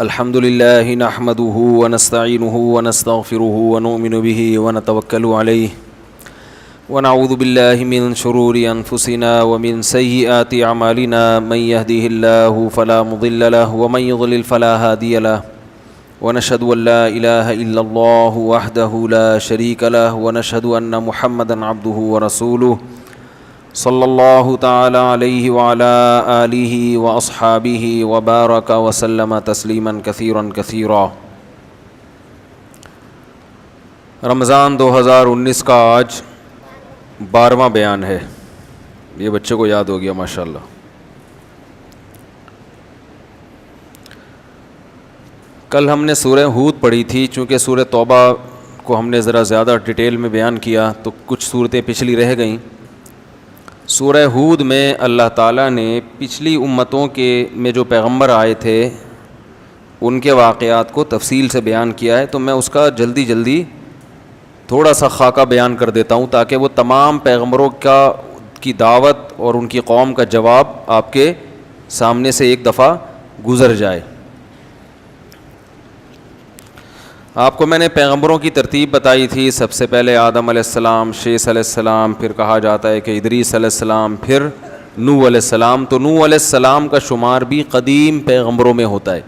الحمد لله نحمده ونستعينه ونستغفره ونؤمن به ونتوكل عليه ونعوذ بالله من شرور أنفسنا ومن سيئات أعمالنا من يهده الله فلا مضل له ومن يضلل فلا هادي له ونشهد أن لا إله إلا الله وحده لا شريك له ونشهد أن محمدا عبده ورسوله صلی اللہ تعالی علیہ وعلی آلہ واصحابہ وبارک وسلم تسلیما کثیرا کثیرا۔ رمضان 2019 کا آج 12واں بیان ہے۔ یہ بچے کو یاد ہو گیا ماشاءاللہ۔ کل ہم نے سورہ ہود پڑھی تھی، چونکہ سورہ توبہ کو ہم نے ذرا زیادہ ڈیٹیل میں بیان کیا تو کچھ صورتیں پچھلی رہ گئیں۔ سورہ ہود میں اللہ تعالیٰ نے پچھلی امتوں میں جو پیغمبر آئے تھے ان کے واقعات کو تفصیل سے بیان کیا ہے، تو میں اس کا جلدی تھوڑا سا خاکہ بیان کر دیتا ہوں تاکہ وہ تمام پیغمبروں کی دعوت اور ان کی قوم کا جواب آپ کے سامنے سے ایک دفعہ گزر جائے۔ آپ کو میں نے پیغمبروں کی ترتیب بتائی تھی، سب سے پہلے آدم علیہ السلام، شیث علیہ السلام، پھر کہا جاتا ہے کہ ادریس علیہ السلام، پھر نوح علیہ السلام۔ تو نوح علیہ السلام کا شمار بھی قدیم پیغمبروں میں ہوتا ہے۔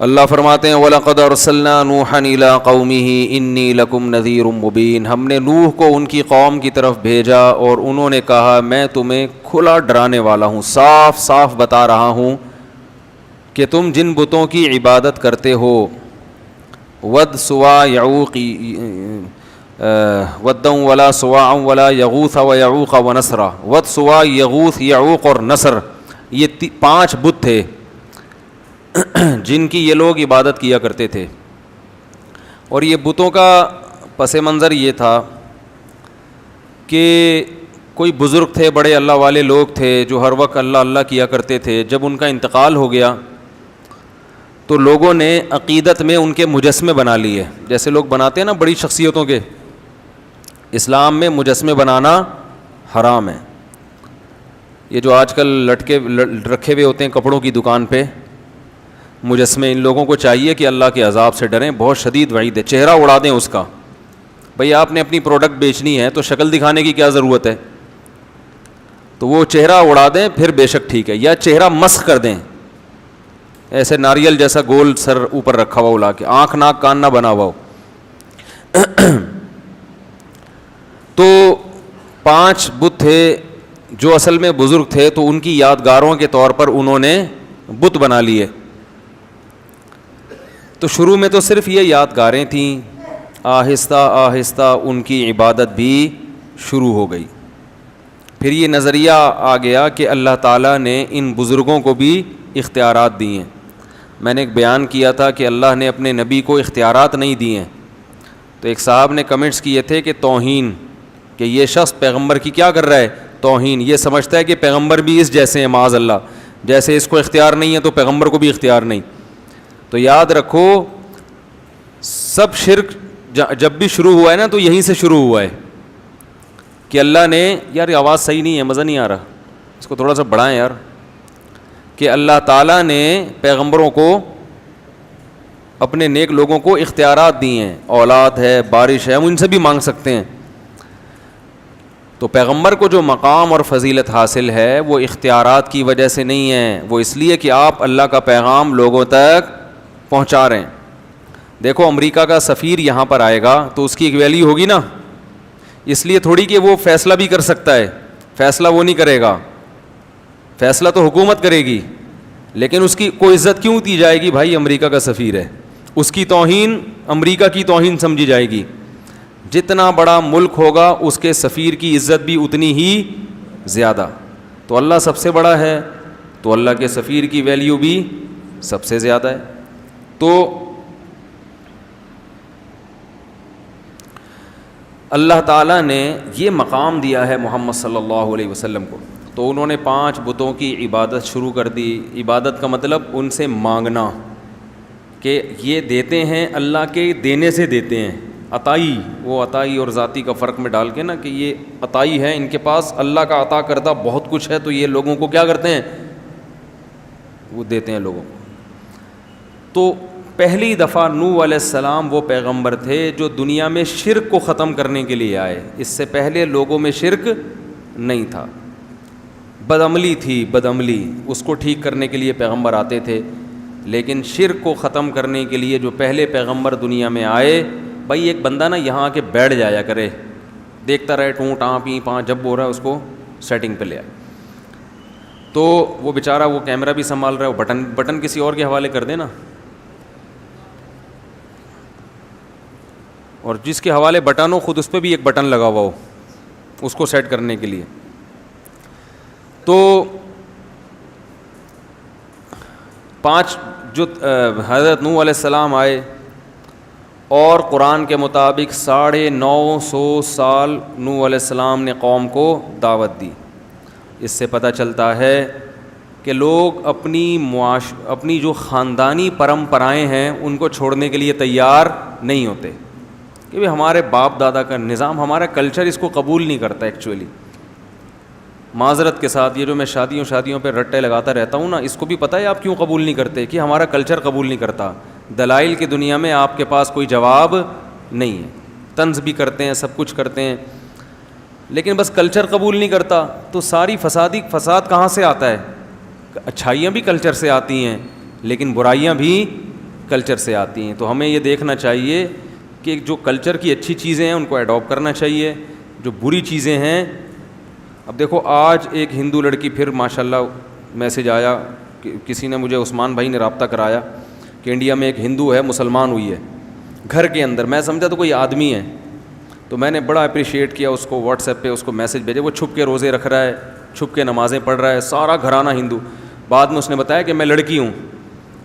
اللہ فرماتے ہیں وَلَقَدْ أَرْسَلْنَا نُوحًا إِلَىٰ قَوْمِهِ إِنِّي لَكُمْ نَذِيرٌ مُّبِينٌ۔ ہم نے نوح کو ان کی قوم کی طرف بھیجا اور انہوں نے کہا میں تمہیں کھلا ڈرانے والا ہوں، صاف صاف بتا رہا ہوں کہ تم جن بتوں کی عبادت کرتے ہو، ود سوا یعوق ودًا ولا سواع ولا یغوث ویعوق ونسرا۔ ود سوا یغوث یعوق اور نصر، یہ 5 بت تھے جن کی یہ لوگ عبادت کیا کرتے تھے۔ اور یہ بتوں کا پس منظر یہ تھا کہ کوئی بزرگ تھے، بڑے اللہ والے لوگ تھے جو ہر وقت اللہ اللہ کیا کرتے تھے۔ جب ان کا انتقال ہو گیا تو لوگوں نے عقیدت میں ان کے مجسمے بنا لیے، جیسے لوگ بناتے ہیں نا بڑی شخصیتوں کے۔ اسلام میں مجسمے بنانا حرام ہے۔ یہ جو آج کل رکھے ہوئے ہوتے ہیں کپڑوں کی دکان پہ مجسمے، ان لوگوں کو چاہیے کہ اللہ کے عذاب سے ڈریں، بہت شدید وعید ہے۔ چہرہ اڑا دیں اس کا، بھئی آپ نے اپنی پروڈکٹ بیچنی ہے تو شکل دکھانے کی کیا ضرورت ہے؟ تو وہ چہرہ اڑا دیں پھر بے شک ٹھیک ہے، یا چہرہ مسخ کر دیں، ایسے ناریل جیسا گول سر اوپر رکھا ہوا اڑا کے، آنکھ ناک کان نہ بنا ہوا ہو۔ تو 5 بت تھے جو اصل میں بزرگ تھے، تو ان کی یادگاروں کے طور پر انہوں نے بت بنا لیے۔ تو شروع میں تو صرف یہ یادگاریں تھیں، آہستہ آہستہ ان کی عبادت بھی شروع ہو گئی۔ پھر یہ نظریہ آ گیا کہ اللہ تعالیٰ نے ان بزرگوں کو بھی اختیارات دیے ہیں۔ میں نے ایک بیان کیا تھا کہ اللہ نے اپنے نبی کو اختیارات نہیں دیے ہیں، تو ایک صاحب نے کمنٹس کیے تھے کہ توہین، کہ یہ شخص پیغمبر کی کیا کر رہا ہے؟ توہین۔ یہ سمجھتا ہے کہ پیغمبر بھی اس جیسے ہیں، معاذ اللہ، جیسے اس کو اختیار نہیں ہے تو پیغمبر کو بھی اختیار نہیں۔ تو یاد رکھو سب شرک جب بھی شروع ہوا ہے نا تو یہیں سے شروع ہوا ہے کہ اللہ نے، یار یہ آواز صحیح نہیں ہے، مزہ نہیں آ رہا، اس کو تھوڑا سا بڑھائیں یار، کہ اللہ تعالیٰ نے پیغمبروں کو، اپنے نیک لوگوں کو اختیارات دیے ہیں، اولاد ہے، بارش ہے، ہم ان سے بھی مانگ سکتے ہیں۔ تو پیغمبر کو جو مقام اور فضیلت حاصل ہے وہ اختیارات کی وجہ سے نہیں ہے، وہ اس لیے کہ آپ اللہ کا پیغام لوگوں تک پہنچا رہے ہیں۔ دیکھو امریکہ کا سفیر یہاں پر آئے گا تو اس کی ایک ویلیو ہوگی نا، اس لیے تھوڑی کہ وہ فیصلہ بھی کر سکتا ہے، فیصلہ وہ نہیں کرے گا، فیصلہ تو حکومت کرے گی، لیکن اس کی کوئی عزت کیوں دی جائے گی؟ بھائی امریکہ کا سفیر ہے، اس کی توہین امریکہ کی توہین سمجھی جائے گی۔ جتنا بڑا ملک ہوگا اس کے سفیر کی عزت بھی اتنی ہی زیادہ۔ تو اللہ سب سے بڑا ہے تو اللہ کے سفیر کی ویلیو بھی سب سے زیادہ ہے۔ تو اللہ تعالیٰ نے یہ مقام دیا ہے محمد صلی اللہ علیہ وسلم کو، تو انہوں نے 5 بتوں کی عبادت شروع کر دی۔ عبادت کا مطلب ان سے مانگنا، کہ یہ دیتے ہیں اللہ کے دینے سے دیتے ہیں، عطائی، وہ عطائی اور ذاتی کا فرق میں ڈال کے نا، کہ یہ عطائی ہے، ان کے پاس اللہ کا عطا کردہ بہت کچھ ہے، تو یہ لوگوں کو کیا کرتے ہیں؟ وہ دیتے ہیں لوگوں کو۔ تو پہلی دفعہ نوح علیہ السلام وہ پیغمبر تھے جو دنیا میں شرک کو ختم کرنے کے لیے آئے. اس سے پہلے لوگوں میں شرک نہیں تھا, بدعملی تھی, بدعملی, اس کو ٹھیک کرنے کے لیے پیغمبر آتے تھے. لیکن شرک کو ختم کرنے کے لیے جو پہلے پیغمبر دنیا میں آئے, بھائی ایک بندہ نا یہاں آ کے بیٹھ جایا کرے, دیکھتا رہے ٹوں ٹاں پی پاں, جب ہو رہا ہے اس کو سیٹنگ پہ لے آئے. تو وہ بیچارہ وہ کیمرہ بھی سنبھال رہا ہے, وہ بٹن کسی اور کے حوالے کر دے نا, اور جس کے حوالے بٹن ہو خود اس پہ بھی ایک بٹن لگا ہوا ہو اس کو سیٹ کرنے کے لیے. تو 5 جو حضرت نوح علیہ السلام آئے, اور قرآن کے مطابق 950 سال نوح علیہ السلام نے قوم کو دعوت دی. اس سے پتہ چلتا ہے کہ لوگ اپنی جو خاندانی پرمپرائیں ہیں ان کو چھوڑنے کے لیے تیار نہیں ہوتے, کہ بھئی ہمارے باپ دادا کا نظام, ہمارا کلچر اس کو قبول نہیں کرتا. ایکچولی معذرت کے ساتھ, یہ جو میں شادیوں پہ رٹے لگاتا رہتا ہوں نا, اس کو بھی پتہ ہے آپ کیوں قبول نہیں کرتے, کہ ہمارا کلچر قبول نہیں کرتا. دلائل کی دنیا میں آپ کے پاس کوئی جواب نہیں ہے, طنز بھی کرتے ہیں, سب کچھ کرتے ہیں, لیکن بس کلچر قبول نہیں کرتا. تو ساری فساد کہاں سے آتا ہے؟ اچھائیاں بھی کلچر سے آتی ہیں, لیکن برائیاں بھی کلچر سے آتی ہیں. تو ہمیں یہ دیکھنا چاہیے کہ جو کلچر کی اچھی چیزیں ہیں ان کو اڈاپٹ کرنا چاہیے, جو بری چیزیں ہیں. اب دیکھو آج ایک ہندو لڑکی, پھر ماشاءاللہ میسیج آیا, کسی نے مجھے, عثمان بھائی نے رابطہ کرایا کہ انڈیا میں ایک ہندو ہے, مسلمان ہوئی ہے گھر کے اندر. میں سمجھا تو کوئی آدمی ہے, تو میں نے بڑا اپریشیٹ کیا اس کو, واٹس ایپ پہ اس کو میسیج بھیجے. وہ چھپ کے روزے رکھ رہا ہے, چھپ کے نمازیں پڑھ رہا ہے, سارا گھرانہ ہندو. بعد میں اس نے بتایا کہ میں لڑکی ہوں.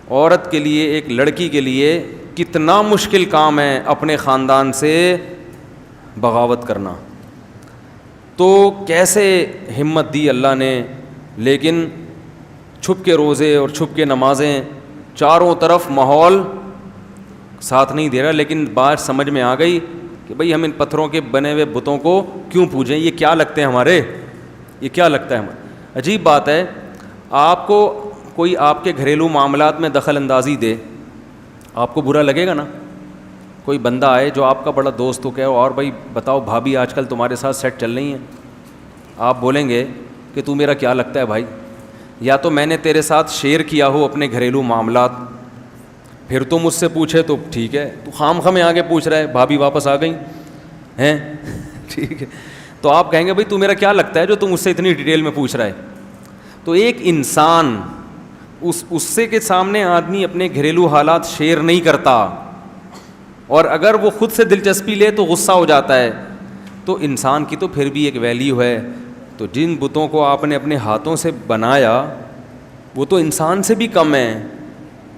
عورت کے لیے, ایک لڑکی کے لیے کتنا مشکل کام ہے اپنے خاندان سے بغاوت کرنا. تو کیسے ہمت دی اللہ نے, لیکن چھپ کے روزے اور چھپ کے نمازیں, چاروں طرف ماحول ساتھ نہیں دے رہا. لیکن بات سمجھ میں آ گئی کہ بھئی ہم ان پتھروں کے بنے ہوئے بتوں کو کیوں پوجیں, یہ کیا لگتے ہیں ہمارے, یہ کیا لگتا ہے ہمارے. عجیب بات ہے, آپ کو کوئی آپ کے گھریلو معاملات میں دخل اندازی دے, آپ کو برا لگے گا نا. کوئی بندہ آئے جو آپ کا بڑا دوست ہو, کہ اور بھائی بتاؤ بھابھی آج کل تمہارے ساتھ سیٹ چل رہی ہیں, آپ بولیں گے کہ تو میرا کیا لگتا ہے بھائی, یا تو میں نے تیرے ساتھ شیئر کیا ہو اپنے گھریلو معاملات, پھر تو مجھ سے پوچھے تو ٹھیک ہے, تو خام میں آگے پوچھ رہا ہے بھابھی واپس آ گئی ہیں ٹھیک ہے, تو آپ کہیں گے بھائی تو میرا کیا لگتا ہے جو تم مجھ سے اتنی ڈیٹیل میں پوچھ رہا ہے. تو ایک انسان, اس سے کے سامنے آدمی اپنے گھریلو حالات شیئر نہیں کرتا, اور اگر وہ خود سے دلچسپی لے تو غصہ ہو جاتا ہے. تو انسان کی تو پھر بھی ایک ویلیو ہے. تو جن بتوں کو آپ نے اپنے ہاتھوں سے بنایا وہ تو انسان سے بھی کم ہیں,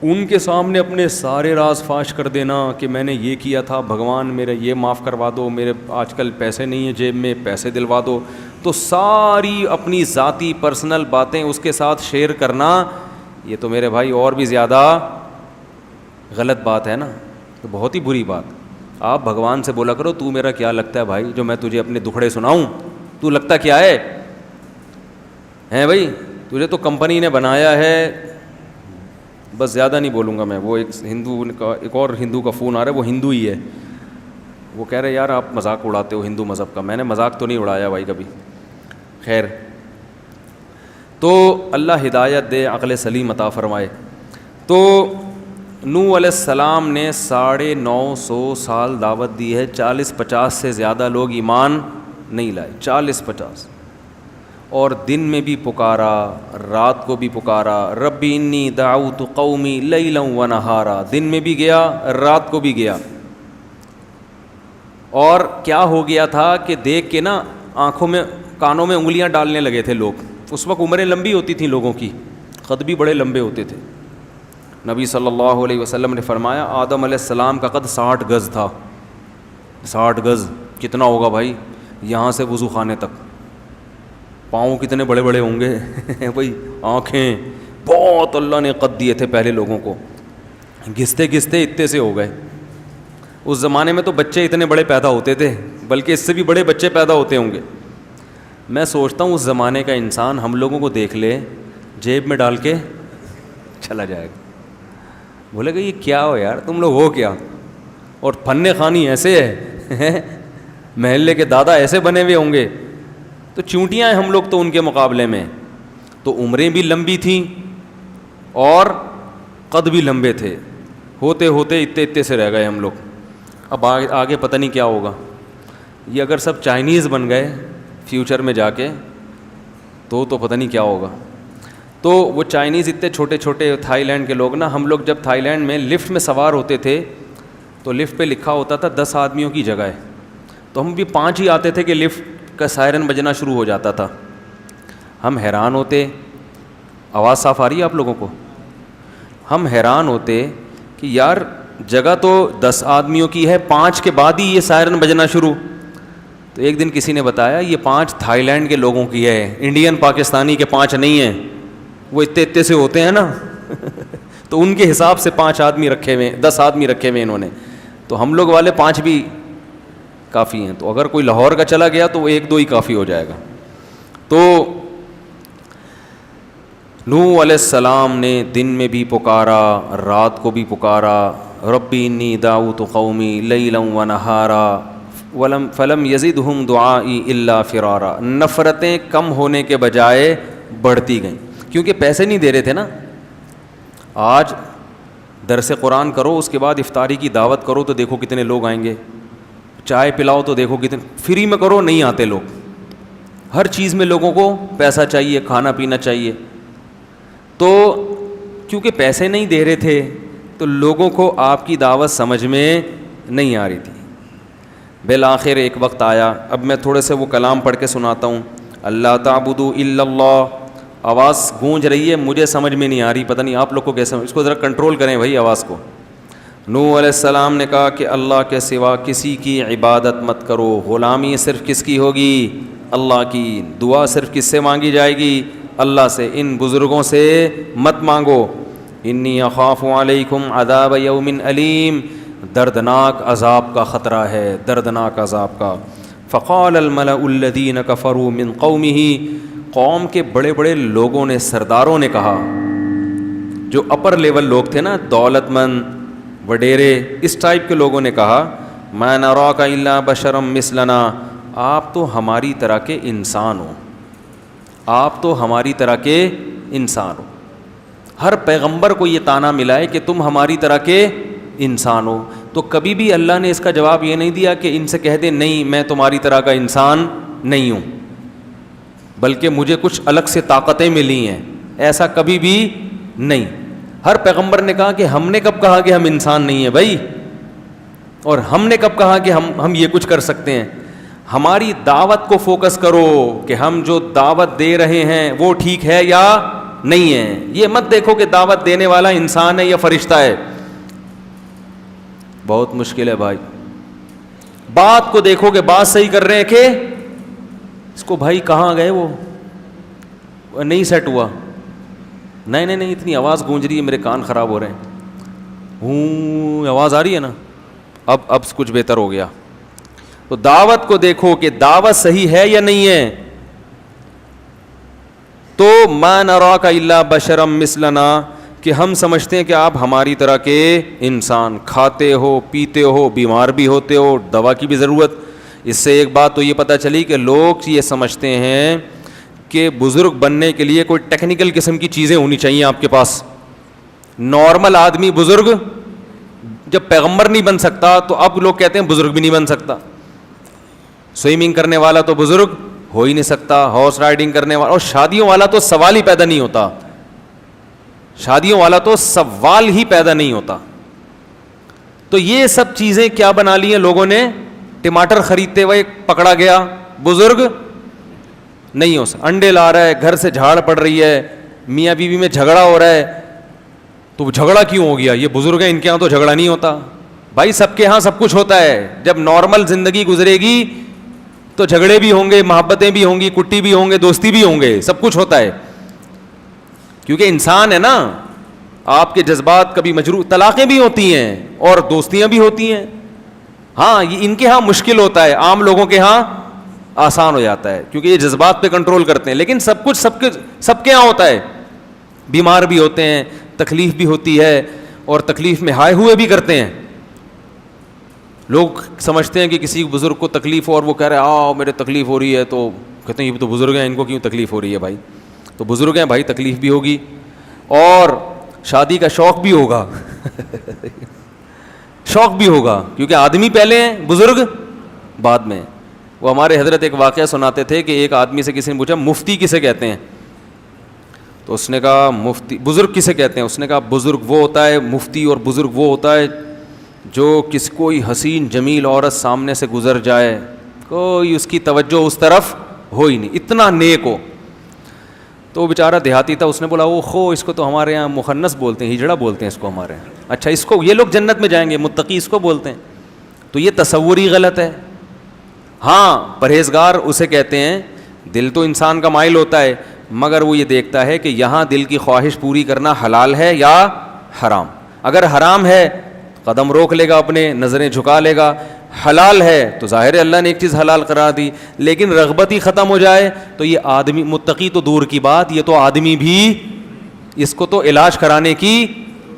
ان کے سامنے اپنے سارے راز فاش کر دینا کہ میں نے یہ کیا تھا, بھگوان میرے یہ معاف کروا دو, میرے آج کل پیسے نہیں ہیں جیب میں, پیسے دلوا دو. تو ساری اپنی ذاتی پرسنل باتیں اس کے ساتھ شیئر کرنا, یہ تو میرے بھائی اور بھی زیادہ غلط بات ہے نا, تو بہت ہی بری بات. آپ بھگوان سے بولا کرو تو میرا کیا لگتا ہے بھائی, جو میں تجھے اپنے دکھڑے سناؤں, تو لگتا کیا ہے ہیں بھائی, تجھے تو کمپنی نے بنایا ہے. بس زیادہ نہیں بولوں گا میں. وہ ایک اور ہندو کا فون آ رہا ہے, وہ ہندو ہی ہے, وہ کہہ رہے یار آپ مذاق اڑاتے ہو ہندو مذہب کا. میں نے مذاق تو نہیں اڑایا بھائی کبھی. خیر, تو اللہ ہدایت دے, عقل سلیم عطا فرمائے. تو نوح علیہ السلام نے 950 سال دعوت دی ہے, 40-50 سے زیادہ لوگ ایمان نہیں لائے, 40-50. اور دن میں بھی پکارا, رات کو بھی پکارا, ربی انی دعوت قومی لیلا و نہارا. دن میں بھی گیا, رات کو بھی گیا. اور کیا ہو گیا تھا کہ دیکھ کے نا آنکھوں میں, کانوں میں انگلیاں ڈالنے لگے تھے لوگ. اس وقت عمریں لمبی ہوتی تھیں لوگوں کی, قد بھی بڑے لمبے ہوتے تھے. نبی صلی اللہ علیہ وسلم نے فرمایا آدم علیہ السلام کا قد 60 گز تھا. 60 گز کتنا ہوگا بھائی, یہاں سے وضو خانے تک. پاؤں کتنے بڑے بڑے ہوں گے بھائی, آنکھیں, بہت اللہ نے قد دیے تھے پہلے لوگوں کو. گھستے گھستے اتنے سے ہو گئے. اس زمانے میں تو بچے اتنے بڑے پیدا ہوتے تھے, بلکہ اس سے بھی بڑے بچے پیدا ہوتے ہوں گے. میں سوچتا ہوں اس زمانے کا انسان ہم لوگوں کو دیکھ لے, جیب میں ڈال کے چلا جائے گا. بولے کہ یہ کیا ہو یار تم لوگ ہو کیا, اور فن خوانی ایسے ہے, محلے کے دادا ایسے بنے ہوئے ہوں گے. تو چونٹیاں ہیں ہم لوگ تو ان کے مقابلے میں. تو عمریں بھی لمبی تھیں اور قد بھی لمبے تھے, ہوتے ہوتے اتنے سے رہ گئے ہم لوگ. اب آگے پتہ نہیں کیا ہوگا. یہ اگر سب چائنیز بن گئے فیوچر میں جا کے تو پتہ نہیں کیا ہوگا. تو وہ چائنیز اتنے چھوٹے چھوٹے تھائی لینڈ کے لوگ نا, ہم لوگ جب تھائی لینڈ میں لفٹ میں سوار ہوتے تھے تو لفٹ پہ لکھا ہوتا تھا 10 آدمیوں کی جگہ ہے, تو ہم بھی 5 ہی آتے تھے کہ لفٹ کا سائرن بجنا شروع ہو جاتا تھا. ہم حیران ہوتے, آواز صاف آ رہی ہے آپ لوگوں کو؟ ہم حیران ہوتے کہ یار جگہ تو 10 آدمیوں کی ہے, 5 کے بعد ہی یہ سائرن بجنا شروع. تو ایک دن کسی نے بتایا یہ 5 تھائی لینڈ کے لوگوں کی ہے, انڈین پاکستانی کے 5 نہیں ہیں, وہ اتنے سے ہوتے ہیں نا تو ان کے حساب سے 5 آدمی رکھے ہوئے, 10 آدمی رکھے ہوئے انہوں نے. تو ہم لوگ والے 5 بھی کافی ہیں. تو اگر کوئی لاہور کا چلا گیا تو وہ 1-2 ہی کافی ہو جائے گا. تو نوح علیہ السلام نے دن میں بھی پکارا, رات کو بھی پکارا, ربی انی دعوت قومی لیلا ونہارا فلم یزدہم دعائی الا فرارا. نفرتیں کم ہونے کے بجائے بڑھتی گئیں, کیونکہ پیسے نہیں دے رہے تھے نا. آج درس قرآن کرو, اس کے بعد افطاری کی دعوت کرو تو دیکھو کتنے لوگ آئیں گے. چائے پلاؤ تو دیکھو کتنے, فری میں کرو نہیں آتے لوگ. ہر چیز میں لوگوں کو پیسہ چاہیے, کھانا پینا چاہیے. تو کیونکہ پیسے نہیں دے رہے تھے تو لوگوں کو آپ کی دعوت سمجھ میں نہیں آ رہی تھی. بالآخر ایک وقت آیا, اب میں تھوڑے سے وہ کلام پڑھ کے سناتا ہوں. اللہ تعبدوا الا اللہ, آواز گونج رہی ہے, مجھے سمجھ میں نہیں آ رہی, پتہ نہیں آپ لوگ کو کیسے, اس کو ذرا کنٹرول کریں بھائی آواز کو. نوح علیہ السلام نے کہا کہ اللہ کے سوا کسی کی عبادت مت کرو, غلامی صرف کس کی ہوگی؟ اللہ کی. دعا صرف کس سے مانگی جائے گی؟ اللہ سے. ان بزرگوں سے مت مانگو. انی اخاف علیکم عذاب یوم علیم, دردناک عذاب کا خطرہ ہے, دردناک عذاب کا. فقال الملأ الذین کفروا من قومہ, قوم کے بڑے بڑے لوگوں نے, سرداروں نے کہا, جو اپر لیول لوگ تھے نا, دولت مند وڈیرے, اس ٹائپ کے لوگوں نے کہا, ما نراک الا بشرا مثلنا, آپ تو ہماری طرح کے انسان ہو, آپ تو ہماری طرح کے انسان ہو. ہر پیغمبر کو یہ طعنہ ملا ہے کہ تم ہماری طرح کے انسان ہو. تو کبھی بھی اللہ نے اس کا جواب یہ نہیں دیا کہ ان سے کہہ دیں نہیں میں تمہاری طرح کا انسان نہیں ہوں, بلکہ مجھے کچھ الگ سے طاقتیں ملی ہیں, ایسا کبھی بھی نہیں. ہر پیغمبر نے کہا کہ ہم نے کب کہا کہ ہم انسان نہیں ہیں بھائی, اور ہم نے کب کہا کہ ہم یہ کچھ کر سکتے ہیں. ہماری دعوت کو فوکس کرو کہ ہم جو دعوت دے رہے ہیں وہ ٹھیک ہے یا نہیں ہے. یہ مت دیکھو کہ دعوت دینے والا انسان ہے یا فرشتہ ہے, بہت مشکل ہے بھائی. بات کو دیکھو کہ بات صحیح کر رہے ہیں کہ اس کو بھائی کہاں گئے, وہ نہیں سیٹ ہوا, نہیں اتنی آواز گونج رہی ہے, میرے کان خراب ہو رہے ہیں. آواز آ رہی ہے نا, اب کچھ بہتر ہو گیا. تو دعوت کو دیکھو کہ دعوت صحیح ہے یا نہیں ہے. تو ما نراک الا بشرا مثلنا, کہ ہم سمجھتے ہیں کہ آپ ہماری طرح کے انسان, کھاتے ہو پیتے ہو, بیمار بھی ہوتے ہو, دوا کی بھی ضرورت. اس سے ایک بات تو یہ پتہ چلی کہ لوگ یہ سمجھتے ہیں کہ بزرگ بننے کے لیے کوئی ٹیکنیکل قسم کی چیزیں ہونی چاہیے آپ کے پاس. نارمل آدمی بزرگ جب پیغمبر نہیں بن سکتا تو اب لوگ کہتے ہیں بزرگ بھی نہیں بن سکتا. سوئمنگ کرنے والا تو بزرگ ہو ہی نہیں سکتا, ہارس رائڈنگ کرنے والا, اور شادیوں والا تو سوال ہی پیدا نہیں ہوتا, شادیوں والا تو سوال ہی پیدا نہیں ہوتا. تو یہ سب چیزیں کیا بنا لی ہیں لوگوں نے, ٹماٹر خریدتے ہوئے پکڑا گیا بزرگ نہیں ہو سکتا. انڈے لا رہا ہے, گھر سے جھاڑ پڑ رہی ہے, میاں بیوی میں جھگڑا ہو رہا ہے, تو جھگڑا کیوں ہو گیا, یہ بزرگ ہیں ان کے ہاں تو جھگڑا نہیں ہوتا. بھائی سب کے ہاں سب کچھ ہوتا ہے, جب نارمل زندگی گزرے گی تو جھگڑے بھی ہوں گے, محبتیں بھی ہوں گی, کٹی بھی ہوں گے, دوستی بھی ہوں گے, سب کچھ ہوتا ہے, کیونکہ انسان ہے نا. آپ کے جذبات کبھی مجروح, طلاقیں بھی ہوتی ہیں اور دوستیاں بھی ہوتی ہیں. ہاں یہ ان کے ہاں مشکل ہوتا ہے, عام لوگوں کے ہاں آسان ہو جاتا ہے کیونکہ یہ جذبات پہ کنٹرول کرتے ہیں. لیکن سب کچھ سب کے ہاں ہوتا ہے, بیمار بھی ہوتے ہیں, تکلیف بھی ہوتی ہے, اور تکلیف میں ہائے ہوئے بھی کرتے ہیں. لوگ سمجھتے ہیں کہ کسی بزرگ کو تکلیف ہو اور وہ کہہ رہے آؤ میرے تکلیف ہو رہی ہے, تو کہتے ہیں یہ تو بزرگ ہیں, ان کو کیوں تکلیف ہو رہی ہے بھائی. تو بزرگ ہیں بھائی, تکلیف بھی ہوگی اور شادی کا شوق بھی ہوگا شوق بھی ہوگا, کیونکہ آدمی پہلے ہیں, بزرگ بعد میں. وہ ہمارے حضرت ایک واقعہ سناتے تھے کہ ایک آدمی سے کسی نے پوچھا مفتی کسے کہتے ہیں, تو اس نے کہا مفتی, بزرگ کسے کہتے ہیں, اس نے کہا بزرگ وہ ہوتا ہے, مفتی اور بزرگ وہ ہوتا ہے جو کوئی حسین جمیل عورت سامنے سے گزر جائے, کوئی اس کی توجہ اس طرف ہو ہی نہیں, اتنا نیک ہو. تو وہ بیچارہ دیہاتی تھا, اس نے بولا او خو اس کو تو ہمارے یہاں مخنث بولتے ہیں, ہجڑا بولتے ہیں اس کو ہمارے یہاں. اچھا اس کو یہ لوگ جنت میں جائیں گے, متقی اس کو بولتے ہیں. تو یہ تصور ہی غلط ہے. ہاں پرہیزگار اسے کہتے ہیں, دل تو انسان کا مائل ہوتا ہے, مگر وہ یہ دیکھتا ہے کہ یہاں دل کی خواہش پوری کرنا حلال ہے یا حرام. اگر حرام ہے قدم روک لے گا, اپنے نظریں جھکا لے گا. حلال ہے تو ظاہر ہے اللہ نے ایک چیز حلال قرار دی, لیکن رغبت ہی ختم ہو جائے تو یہ آدمی, متقی تو دور کی بات, یہ تو آدمی بھی, اس کو تو علاج کرانے کی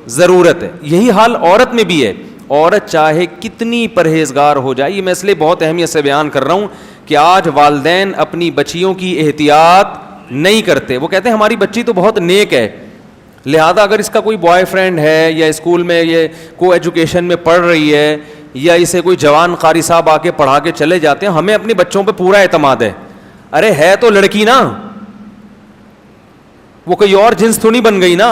ضرورت ہے. یہی حال عورت میں بھی ہے. عورت چاہے کتنی پرہیزگار ہو جائے, یہ میں اس لیے بہت اہمیت سے بیان کر رہا ہوں کہ آج والدین اپنی بچیوں کی احتیاط نہیں کرتے. وہ کہتے ہیں ہماری بچی تو بہت نیک ہے, لہذا اگر اس کا کوئی بوائے فرینڈ ہے یا اسکول میں یہ کو ایجوکیشن میں پڑھ رہی ہے یا اسے کوئی جوان قاری صاحب آ کے پڑھا کے چلے جاتے ہیں, ہمیں اپنے بچوں پہ پورا اعتماد ہے. ارے ہے تو لڑکی نا, وہ کوئی اور جنس تو نہیں بن گئی نا.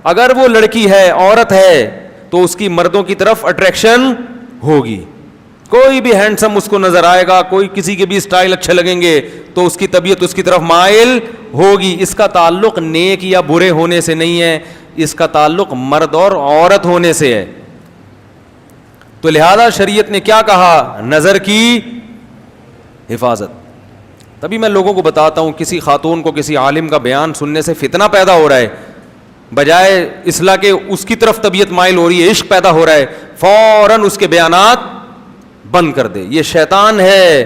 اگر وہ لڑکی ہے, عورت ہے, تو اس کی مردوں کی طرف اٹریکشن ہوگی. کوئی بھی ہینڈسم اس کو نظر آئے گا, کوئی کسی کے بھی اسٹائل اچھے لگیں گے تو اس کی طبیعت اس کی طرف مائل ہوگی. اس کا تعلق نیک یا برے ہونے سے نہیں ہے, اس کا تعلق مرد اور عورت ہونے سے ہے. تو لہذا شریعت نے کیا کہا, نظر کی حفاظت. تبھی میں لوگوں کو بتاتا ہوں, کسی خاتون کو کسی عالم کا بیان سننے سے فتنہ پیدا ہو رہا ہے, بجائے اصلاح کے اس کی طرف طبیعت مائل ہو رہی ہے, عشق پیدا ہو رہا ہے, فوراً اس کے بیانات بند کر دے. یہ شیطان ہے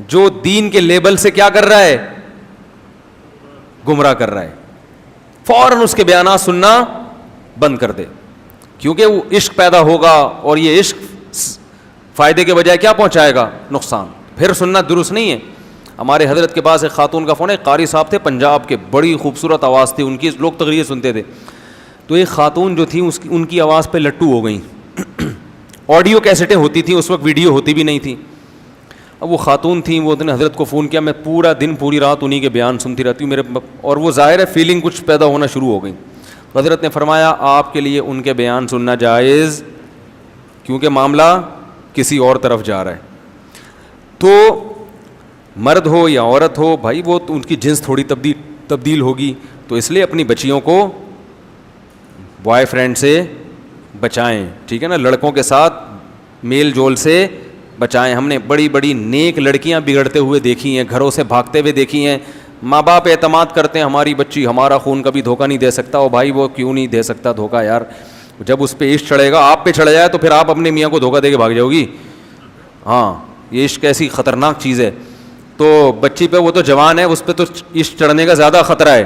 جو دین کے لیبل سے کیا کر رہا ہے, گمراہ کر رہا ہے. فوراً اس کے بیانات سننا بند کر دے, کیونکہ وہ عشق پیدا ہوگا اور یہ عشق فائدے کے بجائے کیا پہنچائے گا, نقصان. پھر سننا درست نہیں ہے. ہمارے حضرت کے پاس ایک خاتون کا فون ہے, قاری صاحب تھے پنجاب کے, بڑی خوبصورت آواز تھی ان کی, لوگ تقریر سنتے تھے. تو ایک خاتون جو تھی ان کی آواز پہ لٹو ہو گئیں. آڈیو کیسٹیں ہوتی تھیں اس وقت, ویڈیو ہوتی بھی نہیں تھی. اب وہ خاتون تھیں, وہ نے حضرت کو فون کیا, میں پورا دن پوری رات انہی کے بیان سنتی رہتی ہوں میرے, اور وہ ظاہر ہے فیلنگ کچھ پیدا ہونا شروع ہو گئی. حضرت نے فرمایا آپ کے لیے ان کے بیان سننا جائز, کیونکہ معاملہ کسی اور طرف جا رہا ہے. تو مرد ہو یا عورت ہو بھائی, وہ ان کی جنس تھوڑی تبدیل ہوگی, تو اس لیے اپنی بچیوں کو بوائے فرینڈ سے بچائیں, ٹھیک ہے نا, لڑکوں کے ساتھ میل جول سے بچائیں. ہم نے بڑی بڑی نیک لڑکیاں بگڑتے ہوئے دیکھی ہیں, گھروں سے بھاگتے ہوئے دیکھی ہیں. ماں باپ اعتماد کرتے ہیں ہماری بچی ہمارا خون کبھی دھوکہ نہیں دے سکتا. او بھائی وہ کیوں نہیں دے سکتا دھوکہ یار, جب اس پہ عشق چڑھے گا, آپ پہ چڑھ جائے تو پھر آپ اپنے میاں کو دھوکہ دے کے بھاگ جاؤ گی. ہاں یہ عشق ایسی خطرناک چیز ہے. تو بچی پہ, وہ تو جوان ہے, اس پہ تو عشق چڑھنے کا زیادہ خطرہ ہے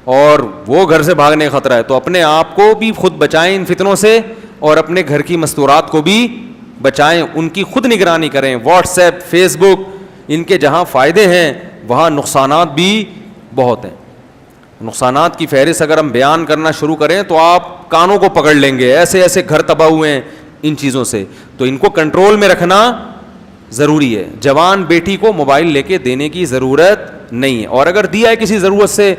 اور وہ گھر سے بھاگنے کا خطرہ ہے. تو اپنے آپ کو بھی خود بچائیں ان فتنوں سے, اور اپنے گھر کی مستورات کو بھی بچائیں, ان کی خود نگرانی کریں. واٹس ایپ, فیس بک, ان کے جہاں فائدے ہیں وہاں نقصانات بھی بہت ہیں. نقصانات کی فہرست اگر ہم بیان کرنا شروع کریں تو آپ کانوں کو پکڑ لیں گے, ایسے ایسے گھر تباہ ہوئے ہیں ان چیزوں سے. تو ان کو کنٹرول میں رکھنا ضروری ہے. جوان بیٹی کو موبائل لے کے دینے کی ضرورت نہیں ہے, اور اگر دیا ہے کسی ضرورت سے